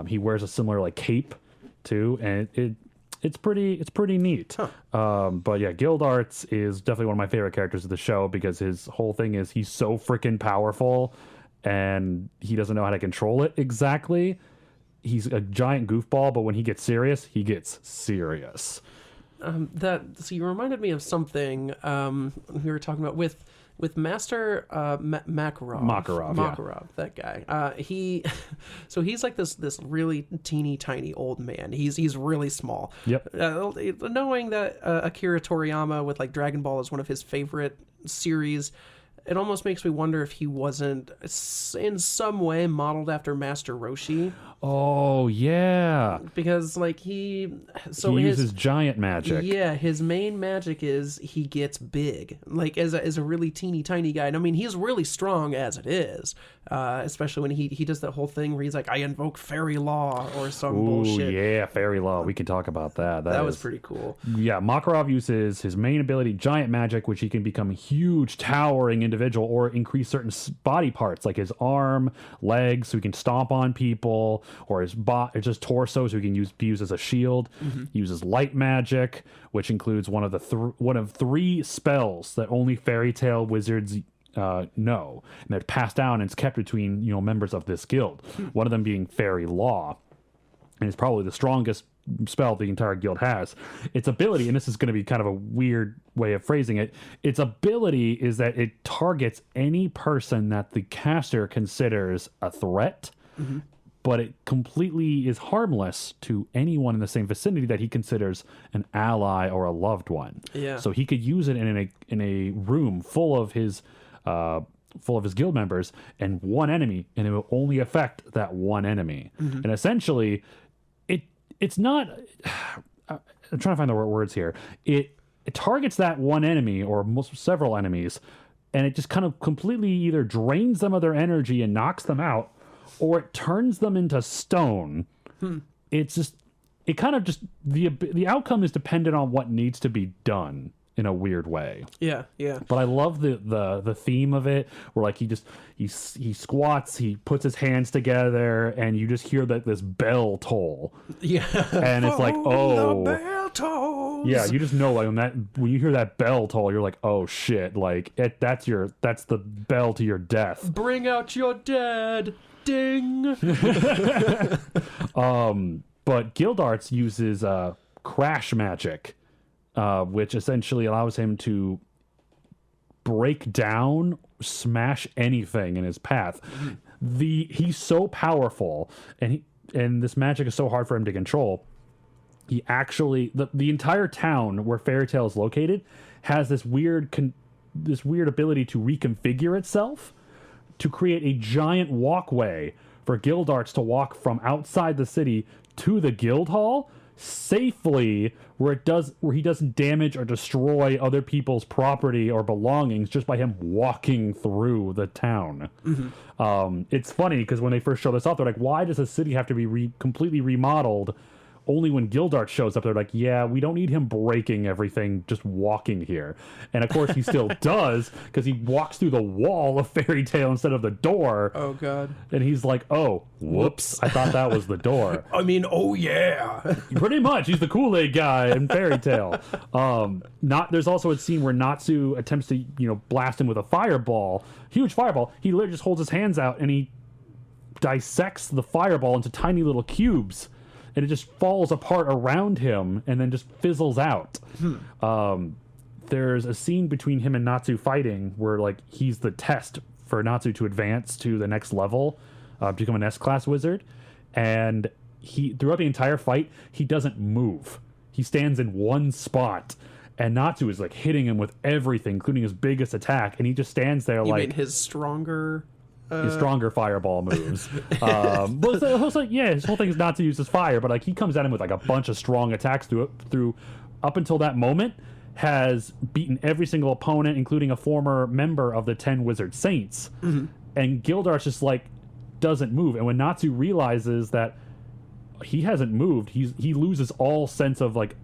B: He wears a similar like cape too, and it's pretty neat. But yeah, Gildarts is definitely one of my favorite characters of the show, because his whole thing is he's so freaking powerful, and he doesn't know how to control it exactly. He's a giant goofball, but when he gets serious, he gets serious.
A: So you reminded me of something we were talking about with Master Makarov.
B: Makarov,
A: that guy. He's like this really teeny tiny old man. He's really small.
B: Yep.
A: Knowing that Akira Toriyama with like Dragon Ball is one of his favorite series, it almost makes me wonder if he wasn't in some way modeled after Master Roshi.
B: Oh yeah,
A: Because like
B: he uses giant magic.
A: Yeah, his main magic is he gets big, like as a really teeny tiny guy. And I mean, he's really strong as it is, especially when he does that whole thing where he's like, I invoke fairy law or some bullshit.
B: Yeah, fairy law. We can talk about that.
A: That was pretty cool.
B: Yeah, Makarov uses his main ability, giant magic, which he can become a huge, towering individual, or increase certain body parts like his arm, legs, so he can stomp on people, or his just torso, so he can be used as a shield. He uses light magic, which includes one of 3 spells that only fairy tale wizards know, and they're passed down and it's kept between members of this guild. One of them being fairy law, and it's probably the strongest spell the entire guild has. Its ability, and this is going to be kind of a weird way of phrasing it, its ability is that it targets any person that the caster considers a threat, but it completely is harmless to anyone in the same vicinity that he considers an ally or a loved one.
A: Yeah.
B: So he could use it in a room full of his guild members and one enemy, and it will only affect that one enemy. And essentially, it's not. I'm trying to find the right words here. It targets that one enemy or several enemies, and it just kind of completely either drains them of their energy and knocks them out, or it turns them into stone. It's just, it kind of just, the outcome is dependent on what needs to be done in a weird way.
A: Yeah.
B: But I love the theme of it, where like he squats, he puts his hands together, and you just hear this bell toll.
A: Yeah.
B: And it's like, oh,
A: the bell tolls.
B: Yeah, you just know, like when you hear that bell toll, you're like, oh shit, like that's the bell to your death.
A: Bring out your dead. Ding.
B: But Gildarts uses crash magic, which essentially allows him to break down, smash anything in his path. He's so powerful, and this magic is so hard for him to control. He actually, the entire town where Fairy Tail is located has this weird ability to reconfigure itself to create a giant walkway for Gildarts to walk from outside the city to the guild hall safely, where he doesn't damage or destroy other people's property or belongings just by him walking through the town. It's funny because when they first show this off, they're like, why does a city have to be completely remodeled? Only when Gildart shows up, they're like, yeah, we don't need him breaking everything, just walking here. And of course he still does, because he walks through the wall of Fairy Tale instead of the door.
A: Oh, God.
B: And he's like, oh, whoops, I thought that was the door.
A: I mean, oh, yeah.
B: Pretty much, he's the Kool-Aid guy in Fairy Tale. There's also a scene where Natsu attempts to, blast him with a fireball, huge fireball. He literally just holds his hands out and he dissects the fireball into tiny little cubes. And it just falls apart around him and then just fizzles out. There's a scene between him and Natsu fighting where, like, he's the test for Natsu to advance to the next level, become an S-class wizard. And throughout the entire fight, he doesn't move. He stands in one spot. And Natsu is, like, hitting him with everything, including his biggest attack. And he just stands there
A: You
B: like...
A: mean his stronger
B: fireball moves. But his whole thing is not to use his fire, but like he comes at him with like a bunch of strong attacks through up until that moment, has beaten every single opponent, including a former member of the 10 Wizard Saints. And Gildarts just like doesn't move. And when Natsu realizes that he hasn't moved, he loses all sense of like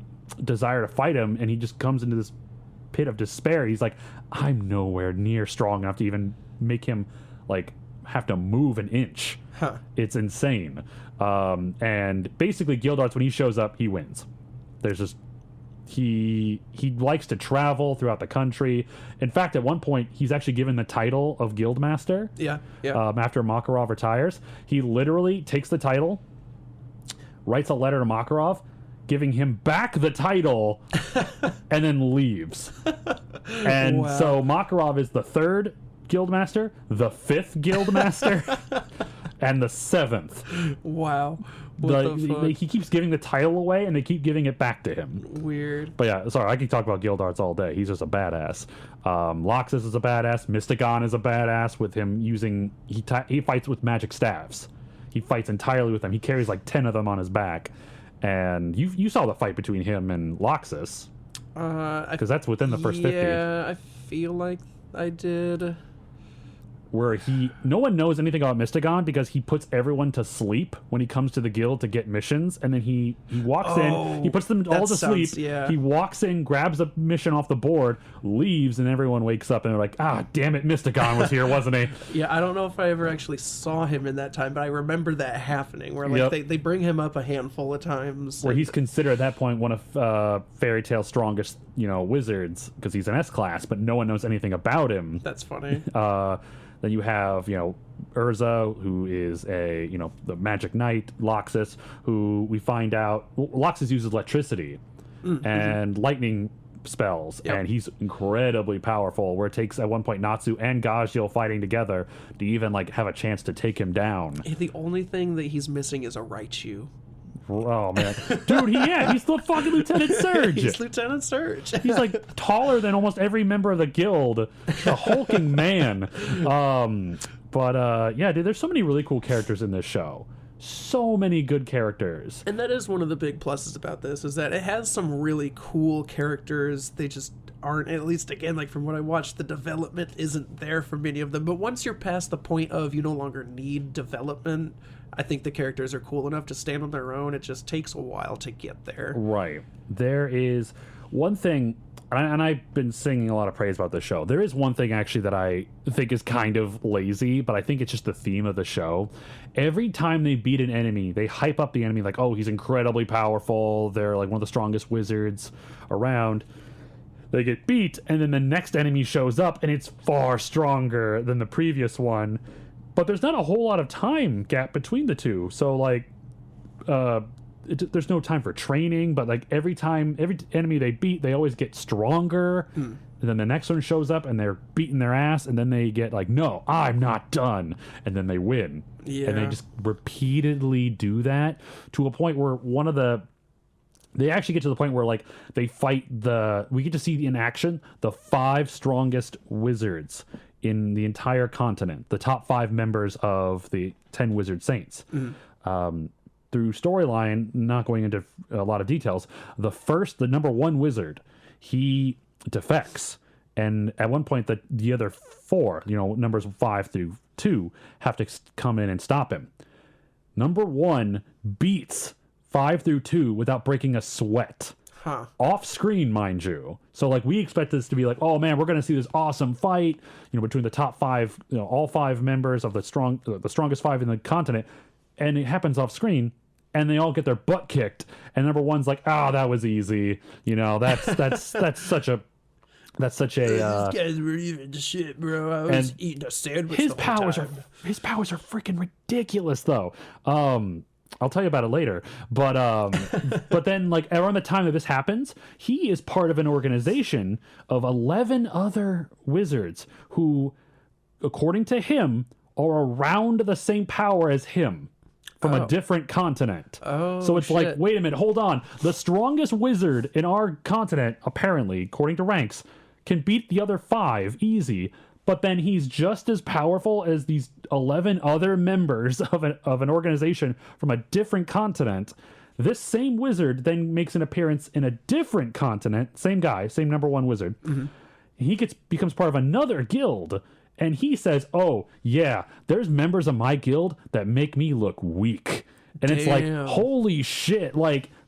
B: desire to fight him, and he just comes into this pit of despair. He's like, I'm nowhere near strong enough to even make him like have to move an inch. It's insane. And basically Gildarts, when he shows up, he wins. There's just he likes to travel throughout the country. In fact, at one point he's actually given the title of Guildmaster. After Makarov retires, he literally takes the title, writes a letter to Makarov giving him back the title, and then leaves. And so Makarov is the 3rd Guildmaster, the 5th Guildmaster, and the 7th.
A: Wow. What the fuck?
B: He keeps giving the title away, and they keep giving it back to him.
A: Weird.
B: But yeah, sorry, I can talk about Gildarts all day. He's just a badass. Loxus is a badass. Mystigon is a badass with him using... He fights with magic staves. He fights entirely with them. He carries like 10 of them on his back. And you saw the fight between him and Loxus. Because that's within the first 50.
A: Yeah, I feel like I did.
B: Where no one knows anything about Mystigon because he puts everyone to sleep when he comes to the guild to get missions, and then he walks in, he puts them all to sleep.
A: Yeah.
B: He walks in, grabs a mission off the board, leaves, and everyone wakes up and they're like, ah, damn it, Mystigon was here, wasn't he?
A: Yeah, I don't know if I ever actually saw him in that time, but I remember that happening where like they bring him up a handful of times.
B: Where he's considered at that point one of Fairy Tale's strongest, wizards because he's an S-class, but no one knows anything about him.
A: That's funny.
B: Then you have, Urza, who is the Magic Knight, Loxus, who we find out... Loxus uses electricity and lightning spells, and he's incredibly powerful, where it takes, at one point, Natsu and Gajil fighting together to even, have a chance to take him down.
A: The only thing that he's missing is a Raichu.
B: Oh, man. Dude, he's the fucking Lieutenant Surge.
A: He's Lieutenant Surge.
B: He's, taller than almost every member of the guild. A hulking man. Yeah, dude, there's so many really cool characters in this show. So many good characters.
A: And that is one of the big pluses about this, is that it has some really cool characters. They just aren't, at least again, from what I watched, the development isn't there for many of them. But once you're past the point of you no longer need development, I think the characters are cool enough to stand on their own. It just takes a while to get there.
B: Right. There is one thing, and I've been singing a lot of praise about this show. There is one thing actually that I think is kind of lazy, but I think it's just the theme of the show. Every time they beat an enemy, they hype up the enemy like, oh, he's incredibly powerful. They're one of the strongest wizards around. They get beat, and then the next enemy shows up, and it's far stronger than the previous one. But there's not a whole lot of time gap between the two. So, there's no time for training, but, every enemy they beat, they always get stronger. And then the next one shows up, and they're beating their ass, and then they get no, I'm not done. And then they win.
A: Yeah.
B: And they just repeatedly do that to a point where they actually get to the point where they fight we get to see in action the 5 strongest wizards in the entire continent, the top 5 members of the 10 Wizard Saints. Through storyline, not going into a lot of details, the number 1 wizard, he defects. And at one point, the other 4, numbers 5 through 2, have to come in and stop him. Number 1 beats 5 through 2 without breaking a sweat.
A: Huh.
B: Off screen, mind you. So we expect this to be like, oh man, we're going to see this awesome fight, between the top 5, all 5 members of the strongest 5 in the continent, and it happens off screen, and they all get their butt kicked, and number 1's like, that was easy, that's such a. These
A: guys were even shit, bro. I was eating a sandwich. His powers are
B: freaking ridiculous, though. I'll tell you about it later. But but then around the time that this happens, he is part of an organization of 11 other wizards who, according to him, are around the same power as him from a different continent. So it's
A: shit.
B: wait a minute, hold on. The strongest wizard in our continent, apparently, according to ranks, can beat the other 5 easy. But then he's just as powerful as these 11 other members of an organization from a different continent. This same wizard then makes an appearance in a different continent. Same guy, same number 1 wizard. Mm-hmm. He becomes part of another guild. And he says, oh, yeah, there's members of my guild that make me look weak. And it's like, holy shit,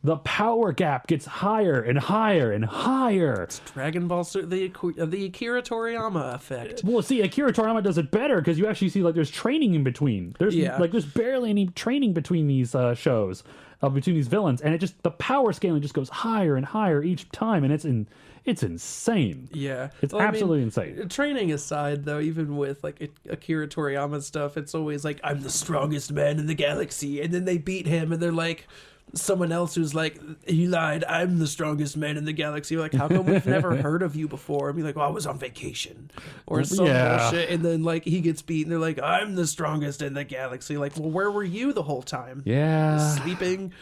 B: the power gap gets higher and higher and higher.
A: It's Dragon Ball the Akira Toriyama effect.
B: Well, see, Akira Toriyama does it better because you actually see there's training in between. There's barely any training between these shows, between these villains, and the power scaling just goes higher and higher each time, and it's insane.
A: Yeah.
B: It's absolutely insane.
A: Training aside, though, even with Akira Toriyama stuff, it's always I'm the strongest man in the galaxy, and then they beat him, and they're like, someone else who's like, he lied, I'm the strongest man in the galaxy. You're like, how come we've never heard of you before? And be like, I was on vacation or some bullshit. And then he gets beat and they're like, I'm the strongest in the galaxy. Well, where were you the whole time?
B: Yeah.
A: Sleeping?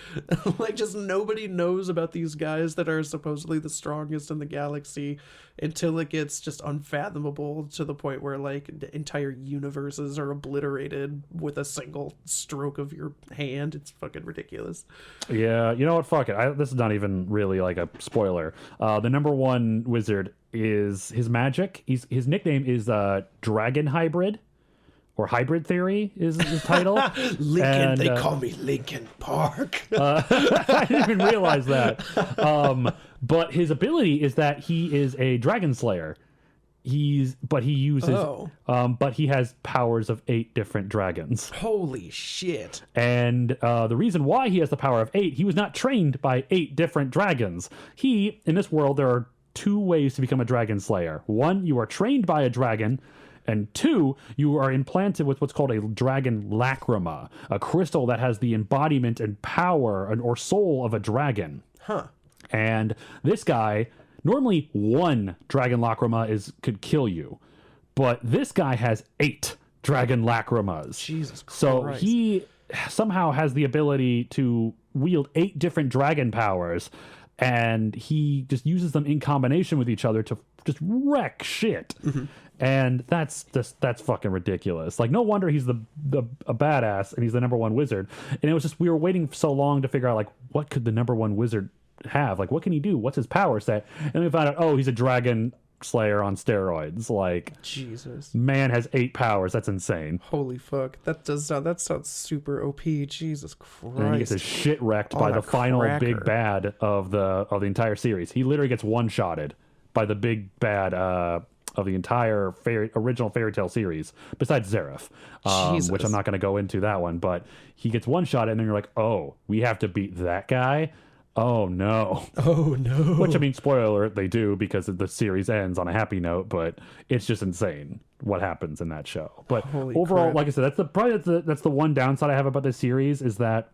A: Just nobody knows about these guys that are supposedly the strongest in the galaxy until it gets just unfathomable to the point where the entire universes are obliterated with a single stroke of your hand. It's fucking ridiculous.
B: Yeah, you know what? Fuck it. This is not even really a spoiler. The number 1 wizard is his magic. His nickname is Dragon Hybrid, or Hybrid Theory is his title.
A: Lincoln, they call me Lincoln Park.
B: I didn't even realize that. But his ability is that he is a dragon slayer. He has powers of 8 different dragons.
A: Holy shit.
B: And the reason why he has the power of 8, he was not trained by 8 different dragons. In this world, there are 2 ways to become a dragon slayer. 1, you are trained by a dragon, and 2, you are implanted with what's called a dragon lacrima, a crystal that has the embodiment and power or soul of a dragon.
A: Huh.
B: And this guy, normally 1 dragon lacrima could kill you, but this guy has 8 dragon lacrimas.
A: Jesus Christ.
B: So he somehow has the ability to wield 8 different dragon powers, and he just uses them in combination with each other to just wreck shit. Mm-hmm. And that's fucking ridiculous. No wonder he's a badass and he's the number 1 wizard. And it was just, we were waiting so long to figure out what could the number 1 wizard have? What can he do? What's his power set? And we found out, he's a dragon slayer on steroids.
A: Jesus.
B: Man has 8 powers. That's insane.
A: Holy fuck. That sounds super OP. Jesus Christ.
B: And he gets his shit wrecked by the final big bad of the entire series. He literally gets one-shotted by the big bad of the entire original Fairy Tail series, besides Zareth, which I'm not going to go into that one, but he gets one-shotted and then you're like, oh, we have to beat that guy? Oh no.
A: Oh no.
B: Which, spoiler alert, they do, because the series ends on a happy note, but it's just insane what happens in that show. But
A: Holy
B: overall,
A: crap.
B: like I said, that's the one downside I have about this series, is that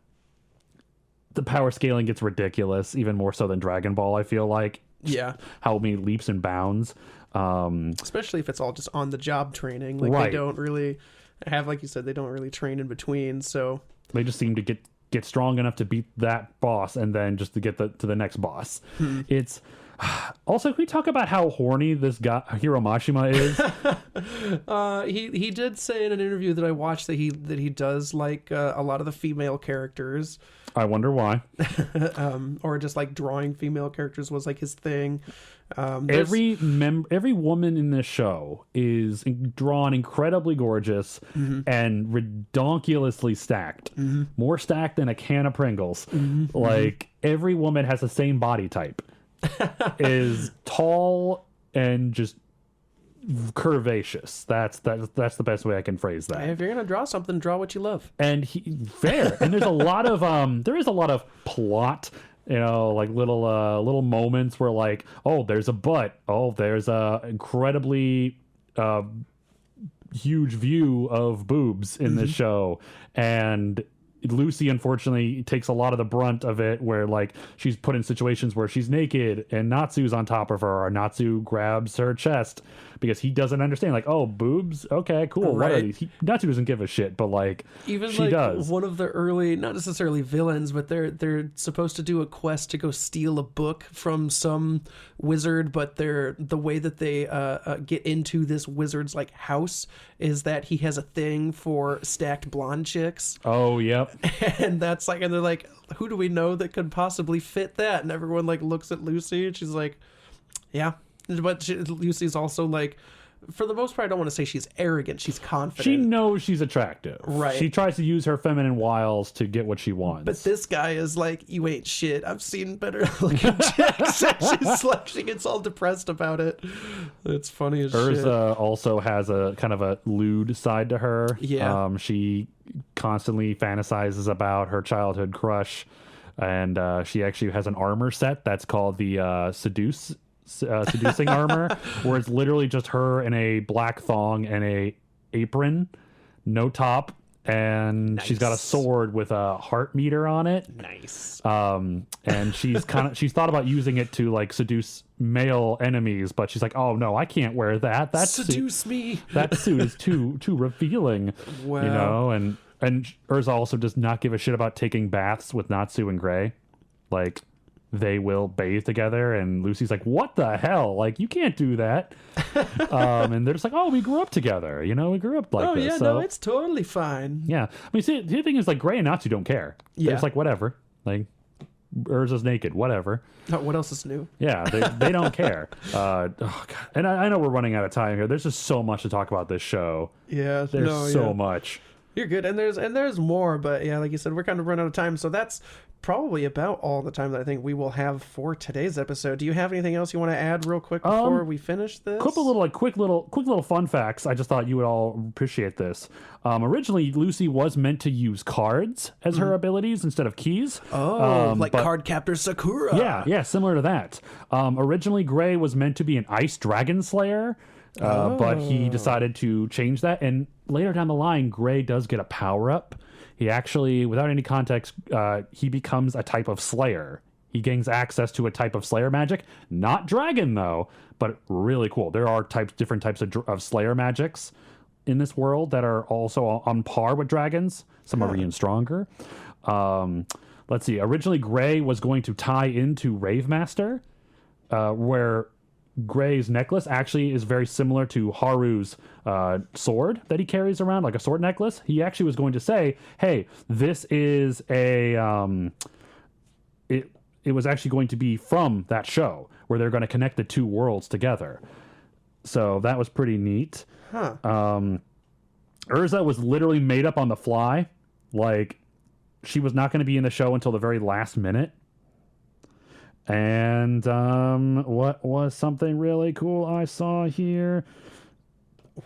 B: the power scaling gets ridiculous, even more so than Dragon Ball, I feel like.
A: Yeah.
B: How many leaps and bounds.
A: Especially if it's all just on the job training.
B: Right.
A: They don't really have, like you said, they don't really train in between, so
B: they just seem to get strong enough to beat that boss and then just to get to the next boss. It's Also, can we talk about how horny this guy Hiro Mashima is?
A: He did say in an interview that I watched that he does like a lot of the female characters.
B: I wonder why.
A: Or just like drawing female characters was like his thing.
B: Every woman in this show is drawn incredibly gorgeous and redonkulously stacked. More stacked than a can of Pringles. Like every woman has the same body type. Is tall and just curvaceous. That's the best way I can phrase that.
A: If you're gonna draw something, draw what you love.
B: And fair. And there's a lot of there is a lot of plot, like little moments where like, oh, there's a butt, oh, there's a incredibly huge view of boobs in this show, and Lucy unfortunately takes a lot of the brunt of it, where like she's put in situations where she's naked and Natsu's on top of her, or Natsu grabs her chest because he doesn't understand, like, oh, boobs, okay, cool,
A: right.
B: What are these? Natsu doesn't give a shit, but like
A: Even
B: she
A: like
B: does.
A: one of the early, not necessarily villains, but they're supposed to do a quest to go steal a book from some wizard, but the way that they get into this wizard's like house is that he has a thing for stacked blonde chicks.
B: Oh, yep.
A: And that's like, and they're like, who do we know that could possibly fit that? And everyone like looks at Lucy and she's like, yeah. But Lucy's also like, for the most part, I don't want to say she's arrogant. She's confident.
B: She knows she's attractive.
A: Right.
B: She tries to use her feminine wiles to get what she wants.
A: But this guy is like, you ain't shit. I've seen better looking chicks. She's like, she gets all depressed about it. It's funny as shit.
B: Urza also has a kind of a lewd side to her.
A: Yeah.
B: She constantly fantasizes about her childhood crush, and she actually has an armor set that's called the seducing armor, where it's literally just her in a black thong and a apron, no top, and she's got a sword with a heart meter on it.
A: Nice.
B: And she's thought about using it to like seduce male enemies, but she's like, oh no, I can't wear that.
A: Seduce me.
B: That suit is too revealing.
A: Wow.
B: And Urza also does not give a shit about taking baths with Natsu and Gray. Like, they will bathe together, and Lucy's like, what the hell? Like, you can't do that. And they're just like, oh, we grew up together. We grew up like this.
A: Oh, yeah,
B: so,
A: no, it's totally fine.
B: yeah. I mean, see, the thing is, like, Gray and Natsu don't care.
A: Yeah.
B: It's like, whatever. Like, Urza's naked, whatever.
A: What else is new?
B: Yeah, they don't care. Oh, God. And I know we're running out of time here. There's just so much to talk about this show.
A: Yeah.
B: There's so much.
A: You're good. And there's more, but yeah, like you said, we're kind of running out of time. So that's probably about all the time that I think we will have for today's episode. Do you have anything else you want to add real quick before we finish this?
B: Quick little fun facts. I just thought you would all appreciate this. Originally, Lucy was meant to use cards as her abilities instead of keys.
A: Like Card Captor Sakura.
B: Yeah, similar to that. Originally, Gray was meant to be an ice dragon slayer. But he decided to change that, and later down the line, Gray does get a power-up. He actually, without any context, he becomes a type of slayer. He gains access to a type of slayer magic. Not dragon, though, but really cool. There are different types of slayer magics in this world that are also on par with dragons. Some are even stronger. Let's see. Originally, Gray was going to tie into Ravemaster, where Gray's necklace actually is very similar to Haru's sword that he carries around, like a sword necklace. He actually was going to say, hey, this is it was actually going to be from that show, where they're going to connect the two worlds together. So that was pretty neat. Urza was literally made up on the fly. Like, she was not going to be in the show until the very last minute. And what was something really cool I saw here?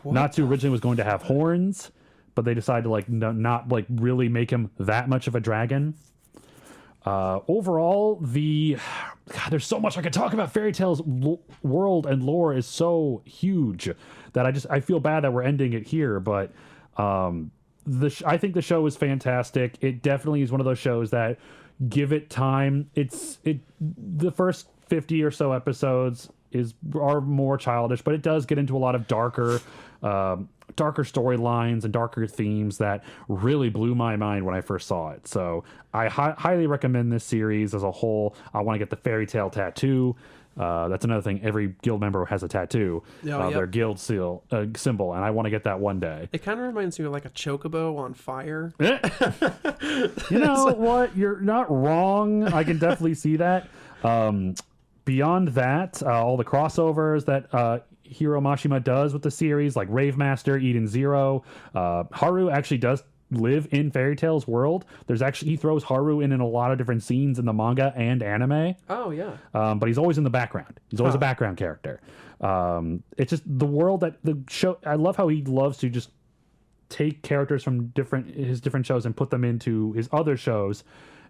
B: Natsu originally was going to have horns, but they decided to not really make him that much of a dragon. Overall, there's so much I could talk about. Fairy Tail's world and lore is so huge that I feel bad that we're ending it here, but I think the show is fantastic. It definitely is one of those shows that, give it time. The first 50 or so episodes are more childish, but it does get into a lot of darker storylines and darker themes that really blew my mind when I first saw it. So I highly recommend this series as a whole. I want to get the Fairy Tail tattoo. That's another thing. Every guild member has a tattoo, their guild symbol, and I want to get that one day.
A: It kind of reminds me of like a chocobo on fire.
B: You know what? You're not wrong. I can definitely see that. Beyond that, all the crossovers that Hiro Mashima does with the series, like Rave Master, Eden Zero, Haru actually does live in Fairy Tail's world. He throws Haru in a lot of different scenes in the manga and anime.
A: Oh yeah.
B: But he's always in the background. He's always a background character. It's just the world that the show. I love how he loves to just take characters from his different shows and put them into his other shows,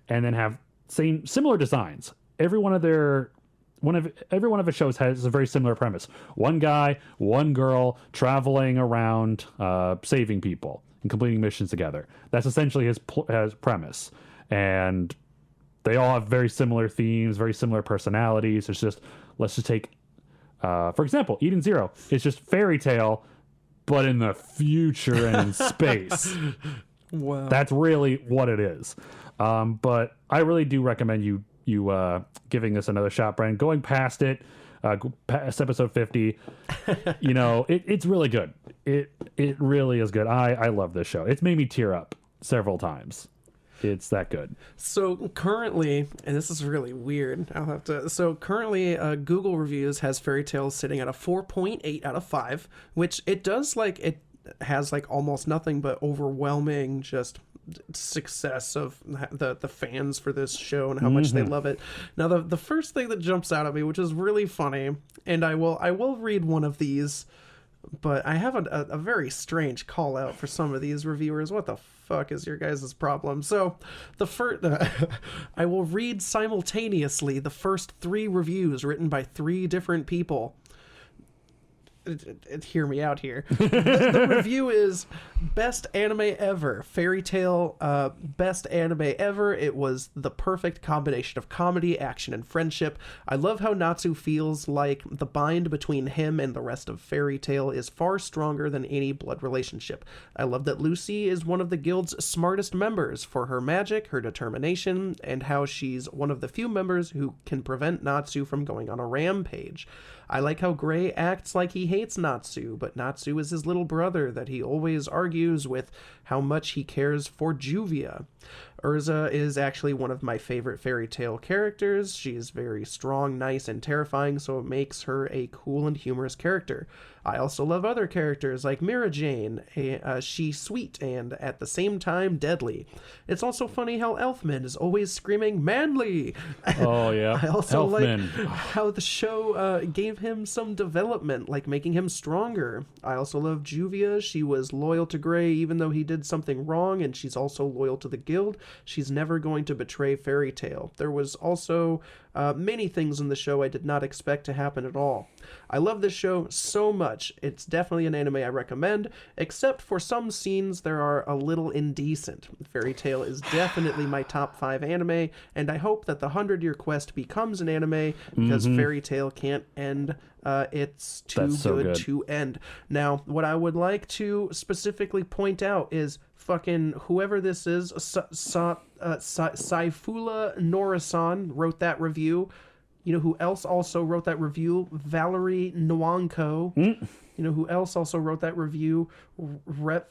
B: and then have similar designs. Every one of his shows has a very similar premise. One guy, one girl traveling around, saving people and completing missions together. That's essentially his premise. And they all have very similar themes, very similar personalities. It's just, let's just take, for example, Eden Zero. It's just Fairy Tail, but in the future and in space.
A: Wow.
B: That's really what it is. But I really do recommend you giving this another shot, Brian. Going past it, past episode 50, it's really good. It really is good. I love this show. It's made me tear up several times. It's that good.
A: So currently, and this is really weird, currently Google Reviews has Fairy Tail sitting at a 4.8 out of 5, which it has like almost nothing but overwhelming just success of the fans for this show and how much they love it. Now the first thing that jumps out at me, which is really funny, and I will read one of these, but I have a very strange call out for some of these reviewers. What the fuck is your guys' problem? So the first I will read simultaneously the first 3 reviews written by 3 different people. Hear me out here. The review is best anime ever. Fairy Tail, best anime ever. It was the perfect combination of comedy, action, and friendship. I love how Natsu feels like the bind between him and the rest of Fairy Tail is far stronger than any blood relationship. I love that Lucy is one of the guild's smartest members for her magic, her determination, and how she's one of the few members who can prevent Natsu from going on a rampage. I like how Gray acts like he hates Natsu, but Natsu is his little brother that he always argues with how much he cares for Juvia. Urza is actually one of my favorite Fairy Tail characters. She is very strong, nice, and terrifying, so it makes her a cool and humorous character. I also love other characters like Mira Jane. She's sweet and at the same time deadly. It's also funny how Elfman is always screaming manly.
B: Oh yeah.
A: I also
B: Elfman.
A: like how the show gave him some development, like making him stronger. I also love Juvia. She was loyal to Gray even though he did something wrong, and she's also loyal to the guild. She's never going to betray Fairy Tail. There was also many things in the show I did not expect to happen at all. I love this show so much. It's definitely an anime I recommend, except for some scenes that are a little indecent. Fairy Tail is definitely my top 5 anime, and I hope that the 100-Year Quest becomes an anime, because Fairy Tail can't end. It's too good to end. Now, what I would like to specifically point out is fucking whoever this is, Saifula Norasan wrote that review. You know who else also wrote that review? Valerie Nwanko. You know who else also wrote that review? So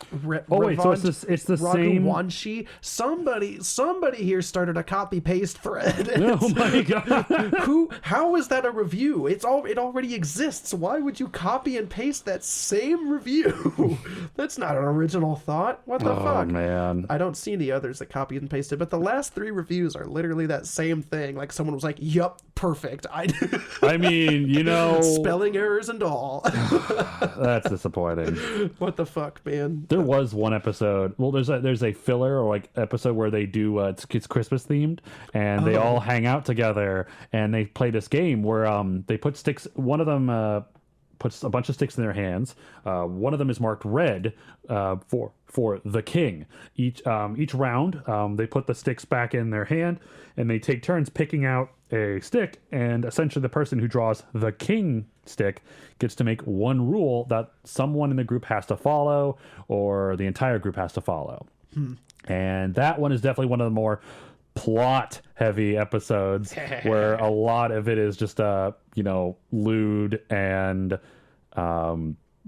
B: it's the same.
A: Wanshi. Somebody here started a copy paste thread.
B: Oh my god!
A: How is that a review? It already exists. Why would you copy and paste that same review? That's not an original thought. What the fuck?
B: Oh man!
A: I don't see any others that copied and pasted, but the last 3 reviews are literally that same thing. Like someone was like, "Yup, perfect."
B: I mean,
A: spelling errors and all.
B: That's disappointing.
A: What the fuck, man?
B: There was one episode. Well, there's a filler or like episode where they do it's Christmas themed, and they all hang out together and they play this game where they put sticks. One of them puts a bunch of sticks in their hands. One of them is marked red for the king. Each round, they put the sticks back in their hand, and they take turns picking out a stick. And essentially, the person who draws the king stick gets to make one rule that someone in the group has to follow, or the entire group has to follow. And that one is definitely one of the more plot heavy episodes where a lot of it is just lewd and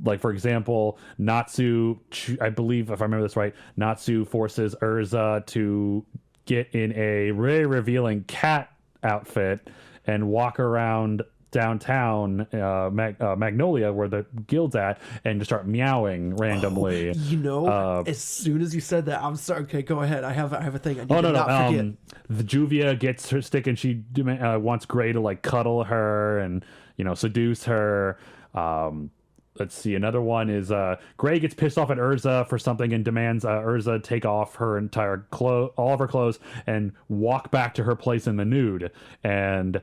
B: like, for example, Natsu, I believe, if I remember this right, Natsu forces Urza to get in a very revealing cat outfit and walk around downtown Magnolia, where the guild's at, and just start meowing randomly.
A: As soon as you said that, I'm sorry. Okay, go ahead. I have a thing. I need
B: Oh,
A: to
B: no,
A: not forget.
B: The Juvia gets her stick, and she wants Gray to, like, cuddle her and, seduce her. Let's see. Another one is Gray gets pissed off at Urza for something and demands Urza take off her entire all of her clothes and walk back to her place in the nude. And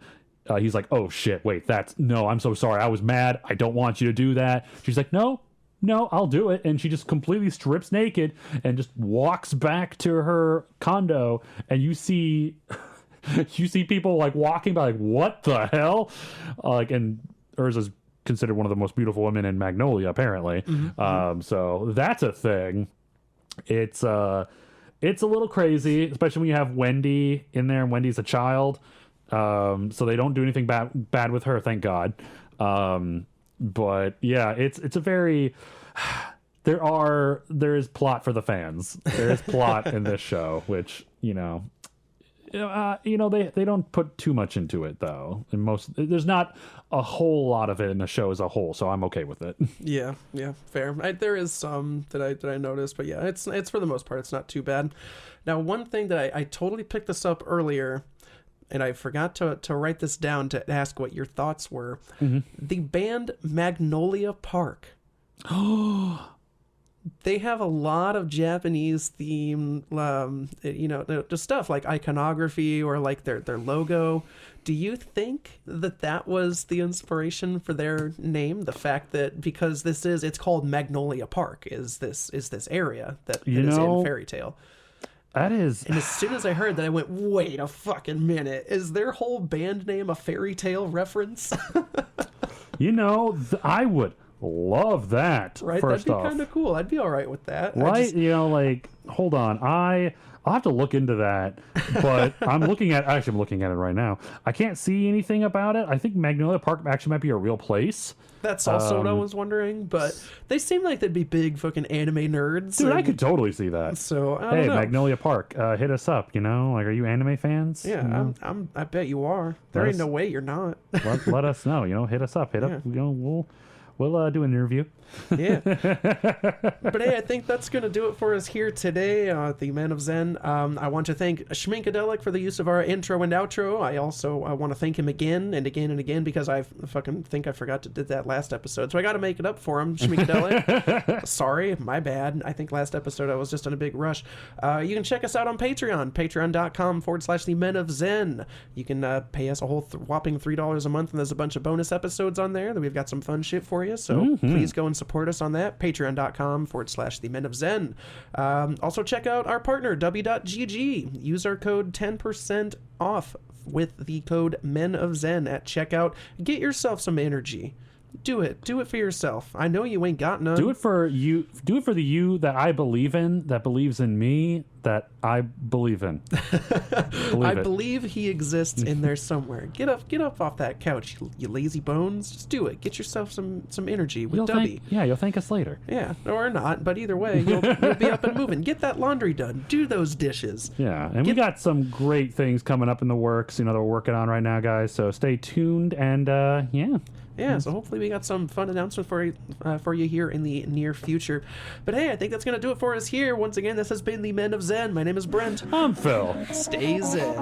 B: he's like, "Oh shit! Wait, I'm so sorry. I was mad. I don't want you to do that." She's like, "No, I'll do it." And she just completely strips naked and just walks back to her condo. And you see people like walking by, like, what the hell? And Urza's considered one of the most beautiful women in Magnolia, apparently. So that's a thing. It's a little crazy, especially when you have Wendy in there, and Wendy's a child. So they don't do anything bad with her, thank God. But yeah, it's a very there is plot for the fans. There is plot in this show, which they don't put too much into it, though. And there's not a whole lot of it in the show as a whole, so I'm okay with it.
A: Yeah, fair. There is some that I noticed, but yeah, it's for the most part, it's not too bad. Now, one thing that I totally picked this up earlier, and I forgot to write this down to ask what your thoughts were. The band Magnolia Park. They have a lot of Japanese theme, just stuff like iconography or like their logo. Do you think that was the inspiration for their name? The fact that because it's called Magnolia Park is this area that is in Fairy Tail.
B: That is.
A: And as soon as I heard that, I went, wait a fucking minute. Is their whole band name a Fairy Tail reference?
B: I would love that.
A: Right?
B: First
A: That'd be
B: off,
A: kind of cool. I'd be all right with that.
B: Right? Hold on. I'll have to look into that. But I'm looking at it right now. I can't see anything about it. I think Magnolia Park actually might be a real place.
A: That's also what I was wondering, but they seem like they'd be big fucking anime nerds.
B: Dude, I could totally see that.
A: So, I don't know.
B: Magnolia Park, hit us up, are you anime fans?
A: Yeah, I bet you are. There ain't no way you're not.
B: let us know, hit us up. Hit up, we'll do an interview.
A: Yeah. But hey, I think that's going to do it for us here today at the Men of Zen. I want to thank Schminkadelic for the use of our intro and outro. I also want to thank him again and again and again because I fucking think I forgot to do that last episode. So I got to make it up for him, Schminkadelic. Sorry, my bad. I think last episode I was just in a big rush. You can check us out on Patreon, patreon.com/the Men of Zen. You can pay us a whole whopping $3 a month, and there's a bunch of bonus episodes on there that we've got some fun shit for you. So please go and support us on that, patreon.com/the Men of Zen. Also check out our partner, W.GG. Use our code 10% off with the code Men of Zen at checkout. Get yourself some energy. Do it for yourself. I know you ain't got none.
B: Do it for you. Do it for the you that I believe in, that believes in me, that I believe in.
A: Believe he exists in there somewhere. Get up off that couch, you lazy bones. Just do it. Get yourself some energy with Dubby.
B: You'll thank us later.
A: Yeah, or not, but either way, you'll be up and moving. Get that laundry done. Do those dishes.
B: Yeah, and we got some great things coming up in the works, that we're working on right now, guys. So stay tuned, and
A: Yeah, so hopefully we got some fun announcements for you here in the near future. But hey, I think that's going to do it for us here. Once again, this has been the Men of Zen. My name is Brent.
B: I'm Phil.
A: Stay zen.